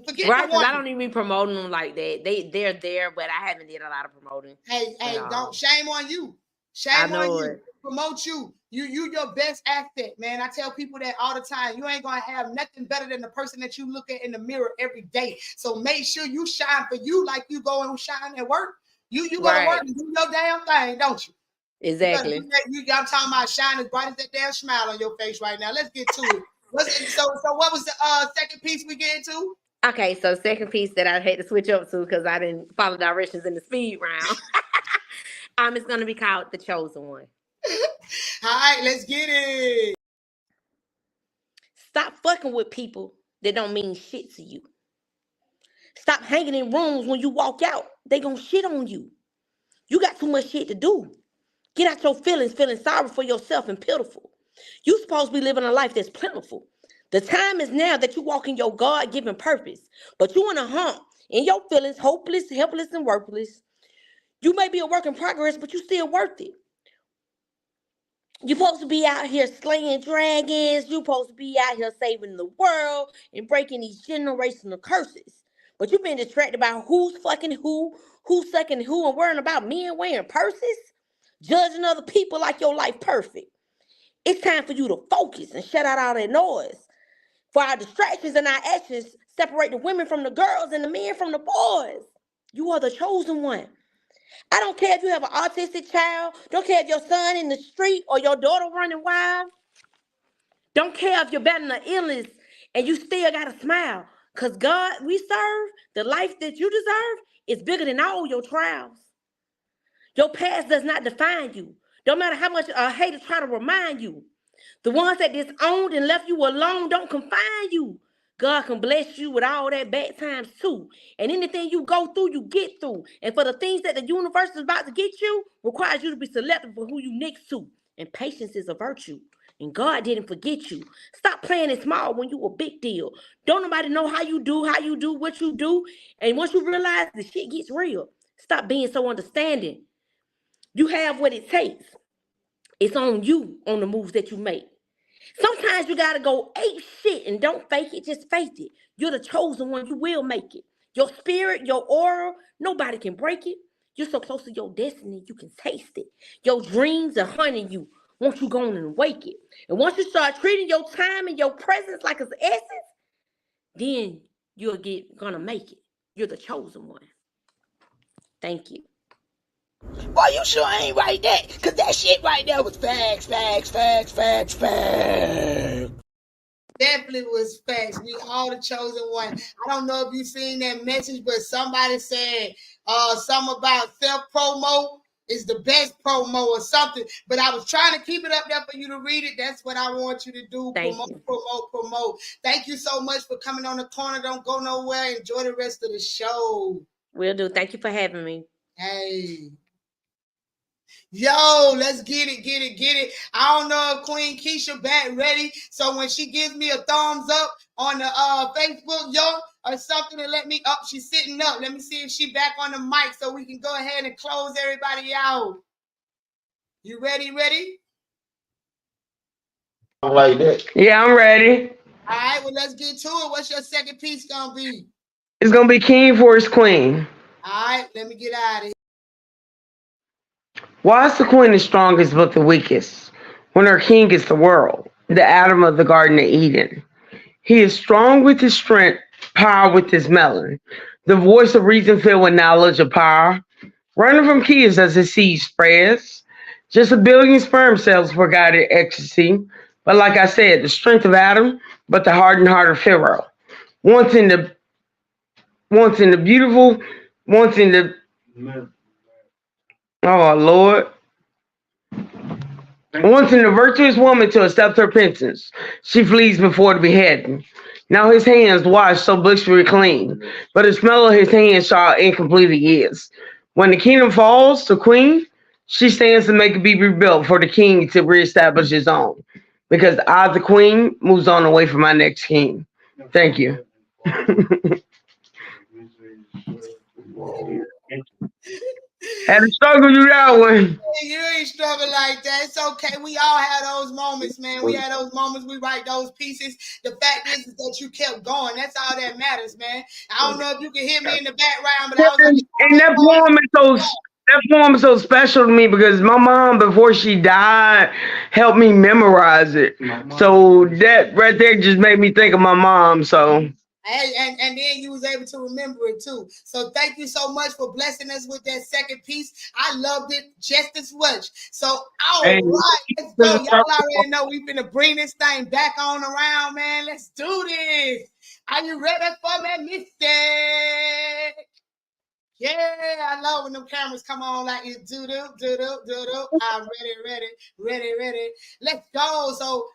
Forget right, because I don't even be promoting them like that. They're there, but I haven't did a lot of promoting. Hey, don't shame on you. Shame on you. Promote you. You your best asset, man. I tell people that all the time. You ain't gonna have nothing better than the person that you look at in the mirror every day. So make sure you shine for you like you go and shine at work. You go to work and do your damn thing, don't you? Exactly. I'm talking about shine as bright as that damn smile on your face right now. Let's get to it. So what was the second piece we get into? Okay, so second piece that I had to switch up to because I didn't follow directions in the speed round. It's gonna be called The Chosen One. All right, let's get it. Stop fucking with people that don't mean shit to you. Stop hanging in rooms when you walk out. They gonna shit on you. You got too much shit to do. Get out your feelings, feeling sorry for yourself and pitiful. You supposed to be living a life that's plentiful. The time is now that you walk in your God-given purpose. But you in a hump, in your feelings, hopeless, helpless, and worthless. You may be a work in progress, but you still worth it. You're supposed to be out here slaying dragons. You're supposed to be out here saving the world and breaking these generational curses. But you've been distracted by who's fucking who's sucking who, and worrying about men wearing purses, judging other people like your life perfect. It's time for you to focus and shut out all that noise. For our distractions and our actions separate the women from the girls and the men from the boys. You are the chosen one. I don't care if you have an autistic child. Don't care if your son in the street or your daughter running wild. Don't care if you're battling an illness and you still got to smile. Because God we serve, the life that you deserve, is bigger than all your trials. Your past does not define you. Don't matter how much haters try to remind you. The ones that disowned and left you alone don't confine you. God can bless you with all that bad times too. And anything you go through, you get through. And for the things that the universe is about to get you, requires you to be selective for who you next to. And patience is a virtue. And God didn't forget you. Stop playing it small when you a big deal. Don't nobody know how you do, what you do. And once you realize the shit gets real, stop being so understanding. You have what it takes. It's on you, on the moves that you make. Sometimes you gotta go ape shit and don't fake it, just faith it. You're the chosen one, you will make it. Your spirit, your aura, nobody can break it. You're so close to your destiny, you can taste it. Your dreams are hunting you once you go on and wake it. And once you start treating your time and your presence like it's essence, then you're gonna make it. You're the chosen one. Thank you. Boy, you sure ain't write that? Cause that shit right there was facts. Definitely was facts. We all the chosen one. I don't know if you seen that message, but somebody said something about self-promo is the best promo or something. But I was trying to keep it up there for you to read it. That's what I want you to do. Promote. Thank you so much for coming on the corner. Don't go nowhere. Enjoy the rest of the show. Will do. Thank you for having me. Hey. Yo, let's get it. I don't know if Queen Keisha back ready. So when she gives me a thumbs up on the Facebook, or something to let me up, she's sitting up. Let me see if she back on the mic so we can go ahead and close everybody out. You ready? Like that. Yeah, I'm ready. All right, well, let's get to it. What's your second piece gonna be? It's gonna be King for his queen. All right, let me get out of here. Why is the queen the strongest but the weakest, when her king is the world, the Adam of the Garden of Eden? He is strong with his strength, power with his melon, the voice of reason filled with knowledge of power, running from keys as his seed spreads. Just a billion sperm cells for guided ecstasy, but like I said, the strength of Adam, but the hardened heart of Pharaoh. Once in the beautiful, once in the oh Lord. Wanting the virtuous woman to accept her penance, she flees before the beheading. Now his hands washed so blissfully clean, but the smell of his hands show how incomplete he is. When the kingdom falls, the queen, she stands to make it be rebuilt for the king to reestablish his own. Because I, the queen, moves on away from my next king. Thank you. Had to struggle you that one. You ain't struggle like that. It's okay. We all had those moments, man. We had those moments. We write those pieces. The fact is that you kept going. That's all that matters, man. I don't know if you can hear me in the background, but I was like, and that poem is so special to me because my mom, before she died, helped me memorize it. So that right there just made me think of my mom. So. And then you was able to remember it too. So thank you so much for blessing us with that second piece. I loved it just as much. So all right, let's go. Y'all already know we've been to bring this thing back on around, man. Let's do this. Are you ready for that mistake? Yeah, I love when them cameras come on like it's do-do. I'm ready. Let's go. So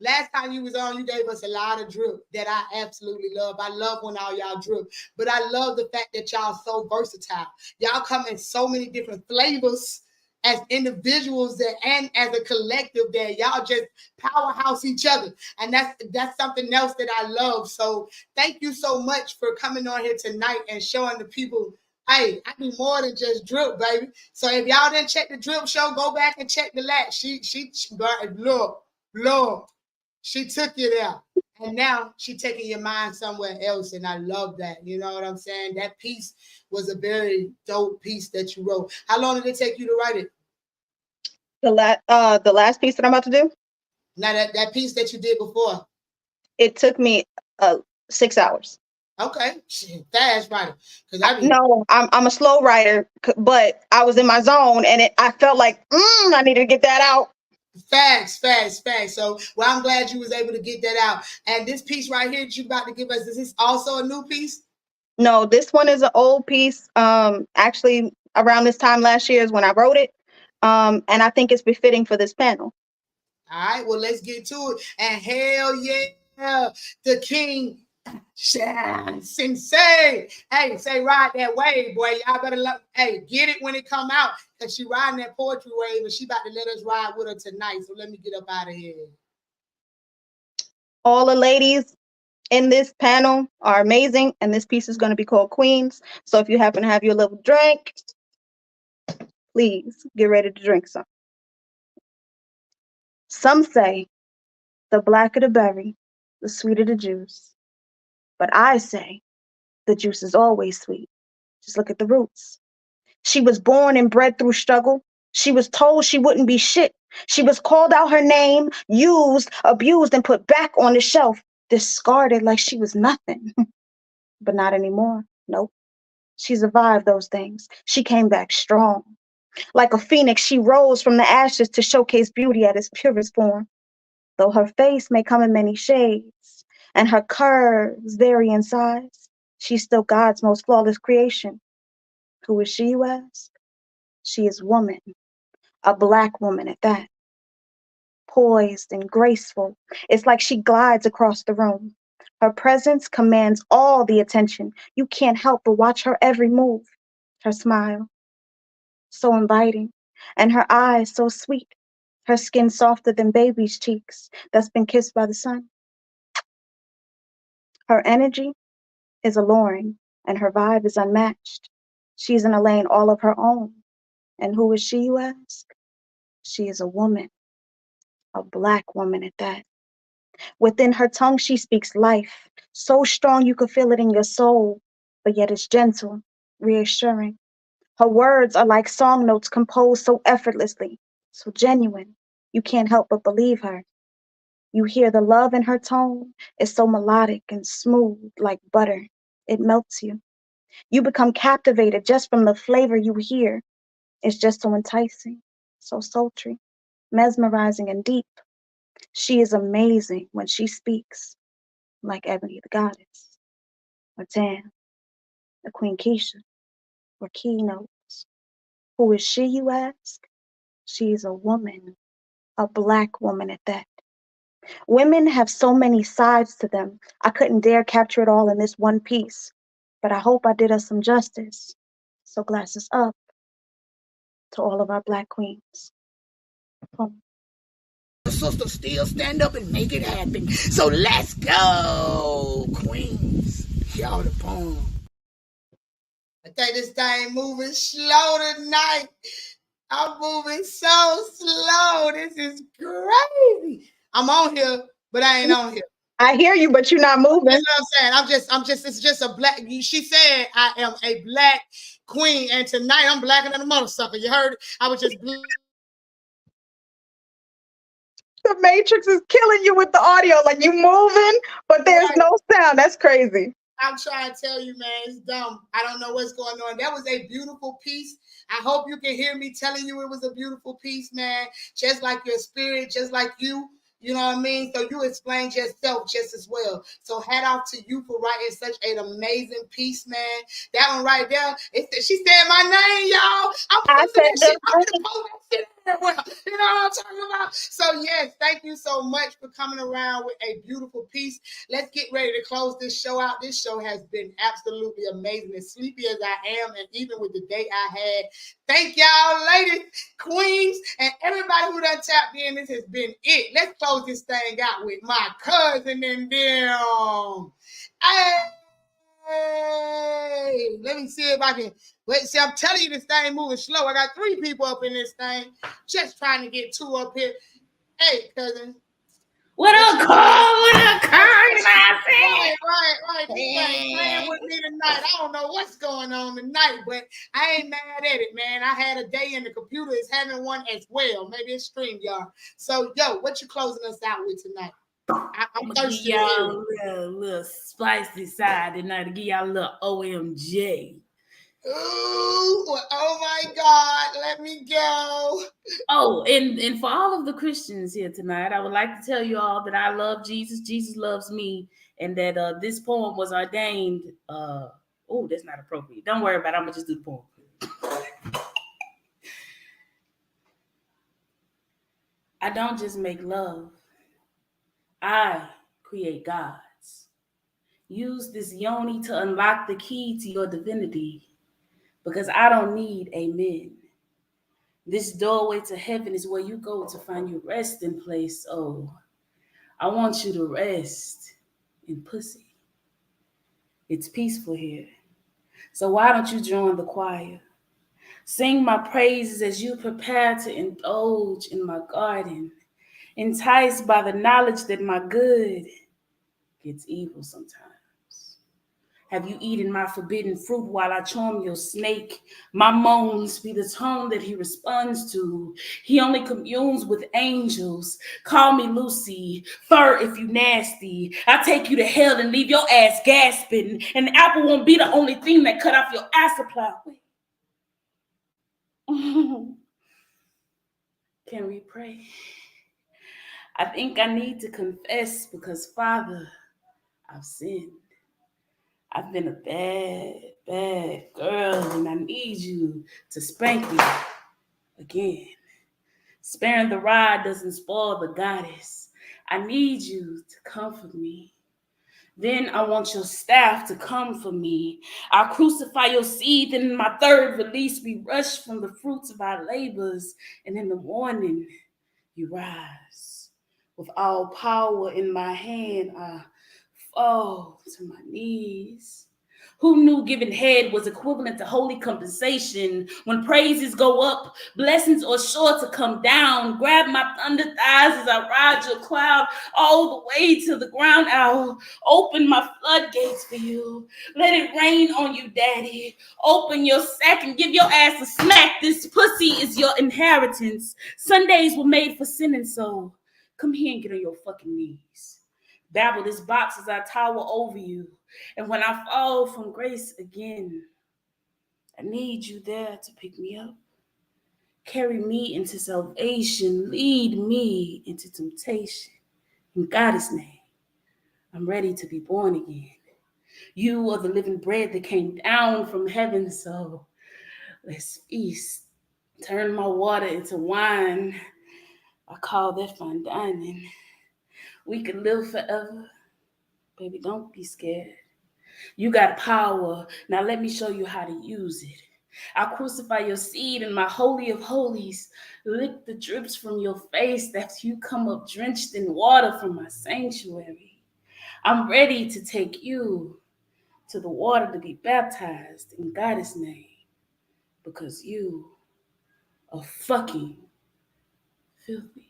last time you was on, you gave us a lot of drip that I absolutely love. I love when all y'all drip, but I love the fact that y'all so versatile. Y'all come in so many different flavors as individuals that and as a collective that y'all just powerhouse each other. And that's something else that I love. So thank you so much for coming on here tonight and showing the people, hey, I do more than just drip, baby. So if y'all didn't check the drip show, go back and check the last. She Lord. She took you there, and now she taking your mind somewhere else, and I love that. You know what I'm saying? That piece was a very dope piece that you wrote. How long did it take you to write it? The last piece that I'm about to do? Now that piece that you did before. It took me 6 hours. Okay, fast writer. No, I'm a slow writer, but I was in my zone, and I felt like I needed to get that out. Facts. So, well, I'm glad you was able to get that out. And this piece right here that you about to give us, is this also a new piece? No, this one is an old piece. Actually, around this time last year is when I wrote it. And I think it's befitting for this panel. All right, well, let's get to it. And hell yeah, the king, Sensei. Hey, say ride that wave, boy. Y'all better get it when it come out. Because she riding that poetry wave and she about to let us ride with her tonight. So let me get up out of here. All the ladies in this panel are amazing. And this piece is going to be called Queens. So if you happen to have your little drink, please get ready to drink some. Some say the blacker the berry, the sweeter the juice. But I say the juice is always sweet. Just look at the roots. She was born and bred through struggle. She was told she wouldn't be shit. She was called out her name, used, abused, and put back on the shelf. discarded like she was nothing. But not anymore. Nope. She survived those things. She came back strong. Like a phoenix, she rose from the ashes to showcase beauty at its purest form. Though her face may come in many shades, and her curves vary in size, she's still God's most flawless creation. Who is she, you ask? She is woman, a Black woman at that. Poised and graceful, it's like she glides across the room. Her presence commands all the attention. You can't help but watch her every move. Her smile, so inviting, and her eyes so sweet. Her skin softer than baby's cheeks that's been kissed by the sun. Her energy is alluring, and her vibe is unmatched. She's in a lane all of her own. And who is she, you ask? She is a woman, a Black woman at that. Within her tongue, she speaks life, so strong you could feel it in your soul, but yet it's gentle, reassuring. Her words are like song notes composed so effortlessly, so genuine. You can't help but believe her. You hear the love in her tone. It's so melodic and smooth, like butter. It melts you. You become captivated just from the flavor you hear. It's just so enticing, so sultry, mesmerizing and deep. She is amazing when she speaks, like Ebony the Goddess, or Tam, the Queen Keisha, or Key-notez. Who is she, you ask? She is a woman, a Black woman at that. Women have so many sides to them. I couldn't dare capture it all in this one piece, but I hope I did us some justice. So glasses up to all of our Black queens. Sister, still stand up and make it happen. So let's go, queens. Y'all the poem. I think this thing moving slow tonight. I'm moving so slow. This is crazy. I'm on here, but I ain't on here. I hear you, but you're not moving. That's what I'm saying. It's just a Black. She said I am a Black queen, and tonight I'm blacker than a motherfucker. You heard? I was just blue. The Matrix is killing you with the audio. Like you moving, but there's no sound. That's crazy. I'm trying to tell you, man, it's dumb. I don't know what's going on. That was a beautiful piece. I hope you can hear me telling you it was a beautiful piece, man. Just like your spirit, just like you. You know what I mean? So you explained yourself just as well. So hat off to you for writing such an amazing piece, man. That one right there, she said my name, y'all. I'm posting that shit. I'm gonna post that shit everywhere. You know what I'm talking about? So yes, thank you so much for coming around with a beautiful piece. Let's get ready to close this show out. This show has been absolutely amazing. As sleepy as I am, and even with the day I had. Thank y'all, ladies, queens, and everybody who done tapped in. This has been it. Let's close this thing out with my cousin and them. Hey, let me see if I can. Wait, see, I'm telling you, this thing moving slow. I got 3 people up in this thing. Just trying to get 2 up here. Hey, cousin. What up, Cole? What up, Kurt? Right. This thing playing with me tonight. I don't know what's going on tonight, but I ain't mad at it, man. I had a day and the computer is having one as well. Maybe it's StreamYard. So, yo, what you closing us out with tonight? I'm thirsty. Give y'all a little spicy side tonight to give y'all a little OMG. Ooh, oh my God, let me go. Oh, and for all of the Christians here tonight, I would like to tell you all that I love Jesus. Jesus loves me, and that this poem was ordained. Oh, that's not appropriate. Don't worry about it. I'm gonna just do the poem. I don't just make love. I create gods. Use this yoni to unlock the key to your divinity, because I don't need amen. This doorway to heaven is where you go to find your resting place. Oh, I want you to rest in pussy. It's peaceful here. So why don't you join the choir? Sing my praises as you prepare to indulge in my garden, enticed by the knowledge that my good gets evil sometimes. Have you eaten my forbidden fruit while I charm your snake? My moans be the tone that he responds to. He only communes with angels. Call me Lucy, fur if you nasty. I'll take you to hell and leave your ass gasping. And the apple won't be the only thing that cut off your ass supply. Can we pray? I think I need to confess because, Father, I've sinned. I've been a bad, bad girl, and I need you to spank me again. Sparing the rod doesn't spoil the goddess. I need you to comfort me. Then I want your staff to come for me. I'll crucify your seed, and in my third release, we rush from the fruits of our labors, and in the morning, you rise. With all power in my hand, I fall to my knees. Who knew giving head was equivalent to holy compensation? When praises go up, blessings are sure to come down. Grab my thunder thighs as I ride your cloud all the way to the ground. I'll open my floodgates for you. Let it rain on you, daddy. Open your sack and give your ass a smack. This pussy is your inheritance. Sundays were made for sinning, so come here and get on your fucking knees. Babble this box as I tower over you. And when I fall from grace again, I need you there to pick me up. Carry me into salvation. Lead me into temptation. In God's name, I'm ready to be born again. You are the living bread that came down from heaven, so let's feast. Turn my water into wine. I call that fine dining. We can live forever. Baby, don't be scared. You got power. Now let me show you how to use it. I'll crucify your seed in my holy of holies. Lick the drips from your face that you come up drenched in water from my sanctuary. I'm ready to take you to the water to be baptized in God's name because you are fucking filthy.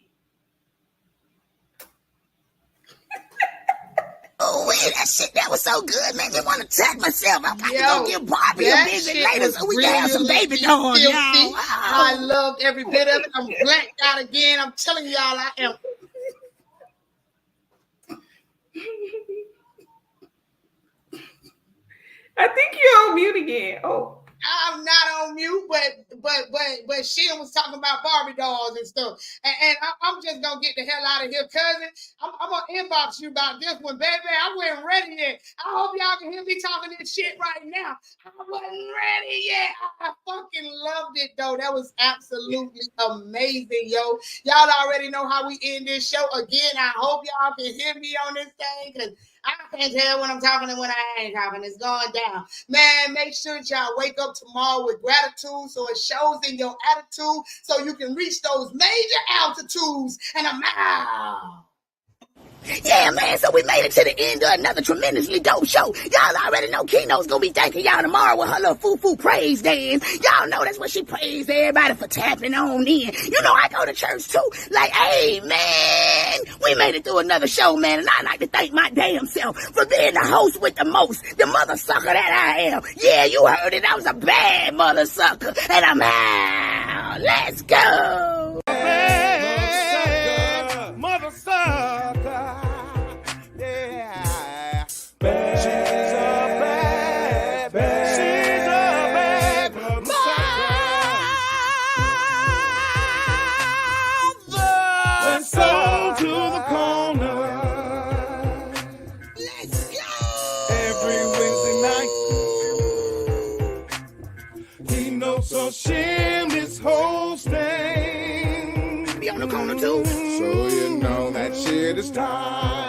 Oh, wait, that was so good, man. I just want to touch myself. I'm about to go give Barbie a visit later so we can have some baby doll, y'all. Wow. I loved every bit of it. I'm blacked out again. I'm telling y'all I am. I think you're on mute again. Oh. I'm not on mute, but Sheila was talking about Barbie dolls and stuff. And I'm just gonna get the hell out of here, cousin. I'm gonna inbox you about this one, baby. I wasn't ready yet. I hope y'all can hear me talking this shit right now. I wasn't ready yet. I fucking loved it though. That was absolutely amazing, yo. Y'all already know how we end this show. Again, I hope y'all can hear me on this thing because I can't tell when I'm talking and when I ain't talking. It's going down. Man, make sure y'all wake up tomorrow with gratitude so it shows in your attitude so you can reach those major altitudes. And I'm out. Yeah, man, so we made it to the end of another tremendously dope show. Y'all already know Key-notez gonna be thanking y'all tomorrow with her little foo-foo praise dance. Y'all know that's what she praised everybody for tapping on in. You know I go to church too. Like, hey, man, we made it through another show, man, and I like to thank my damn self for being the host with the most, the mother sucker that I am. Yeah, you heard it. I was a bad mother sucker, and I'm out. Let's go. Mother sucker. Yeah. She's a bad, she's a bad mother sucker. Let's go to the corner. Let's go. Every Wednesday night. Key-notez or Shimmy's hosting. Be on the corner too. So you know that shit is time.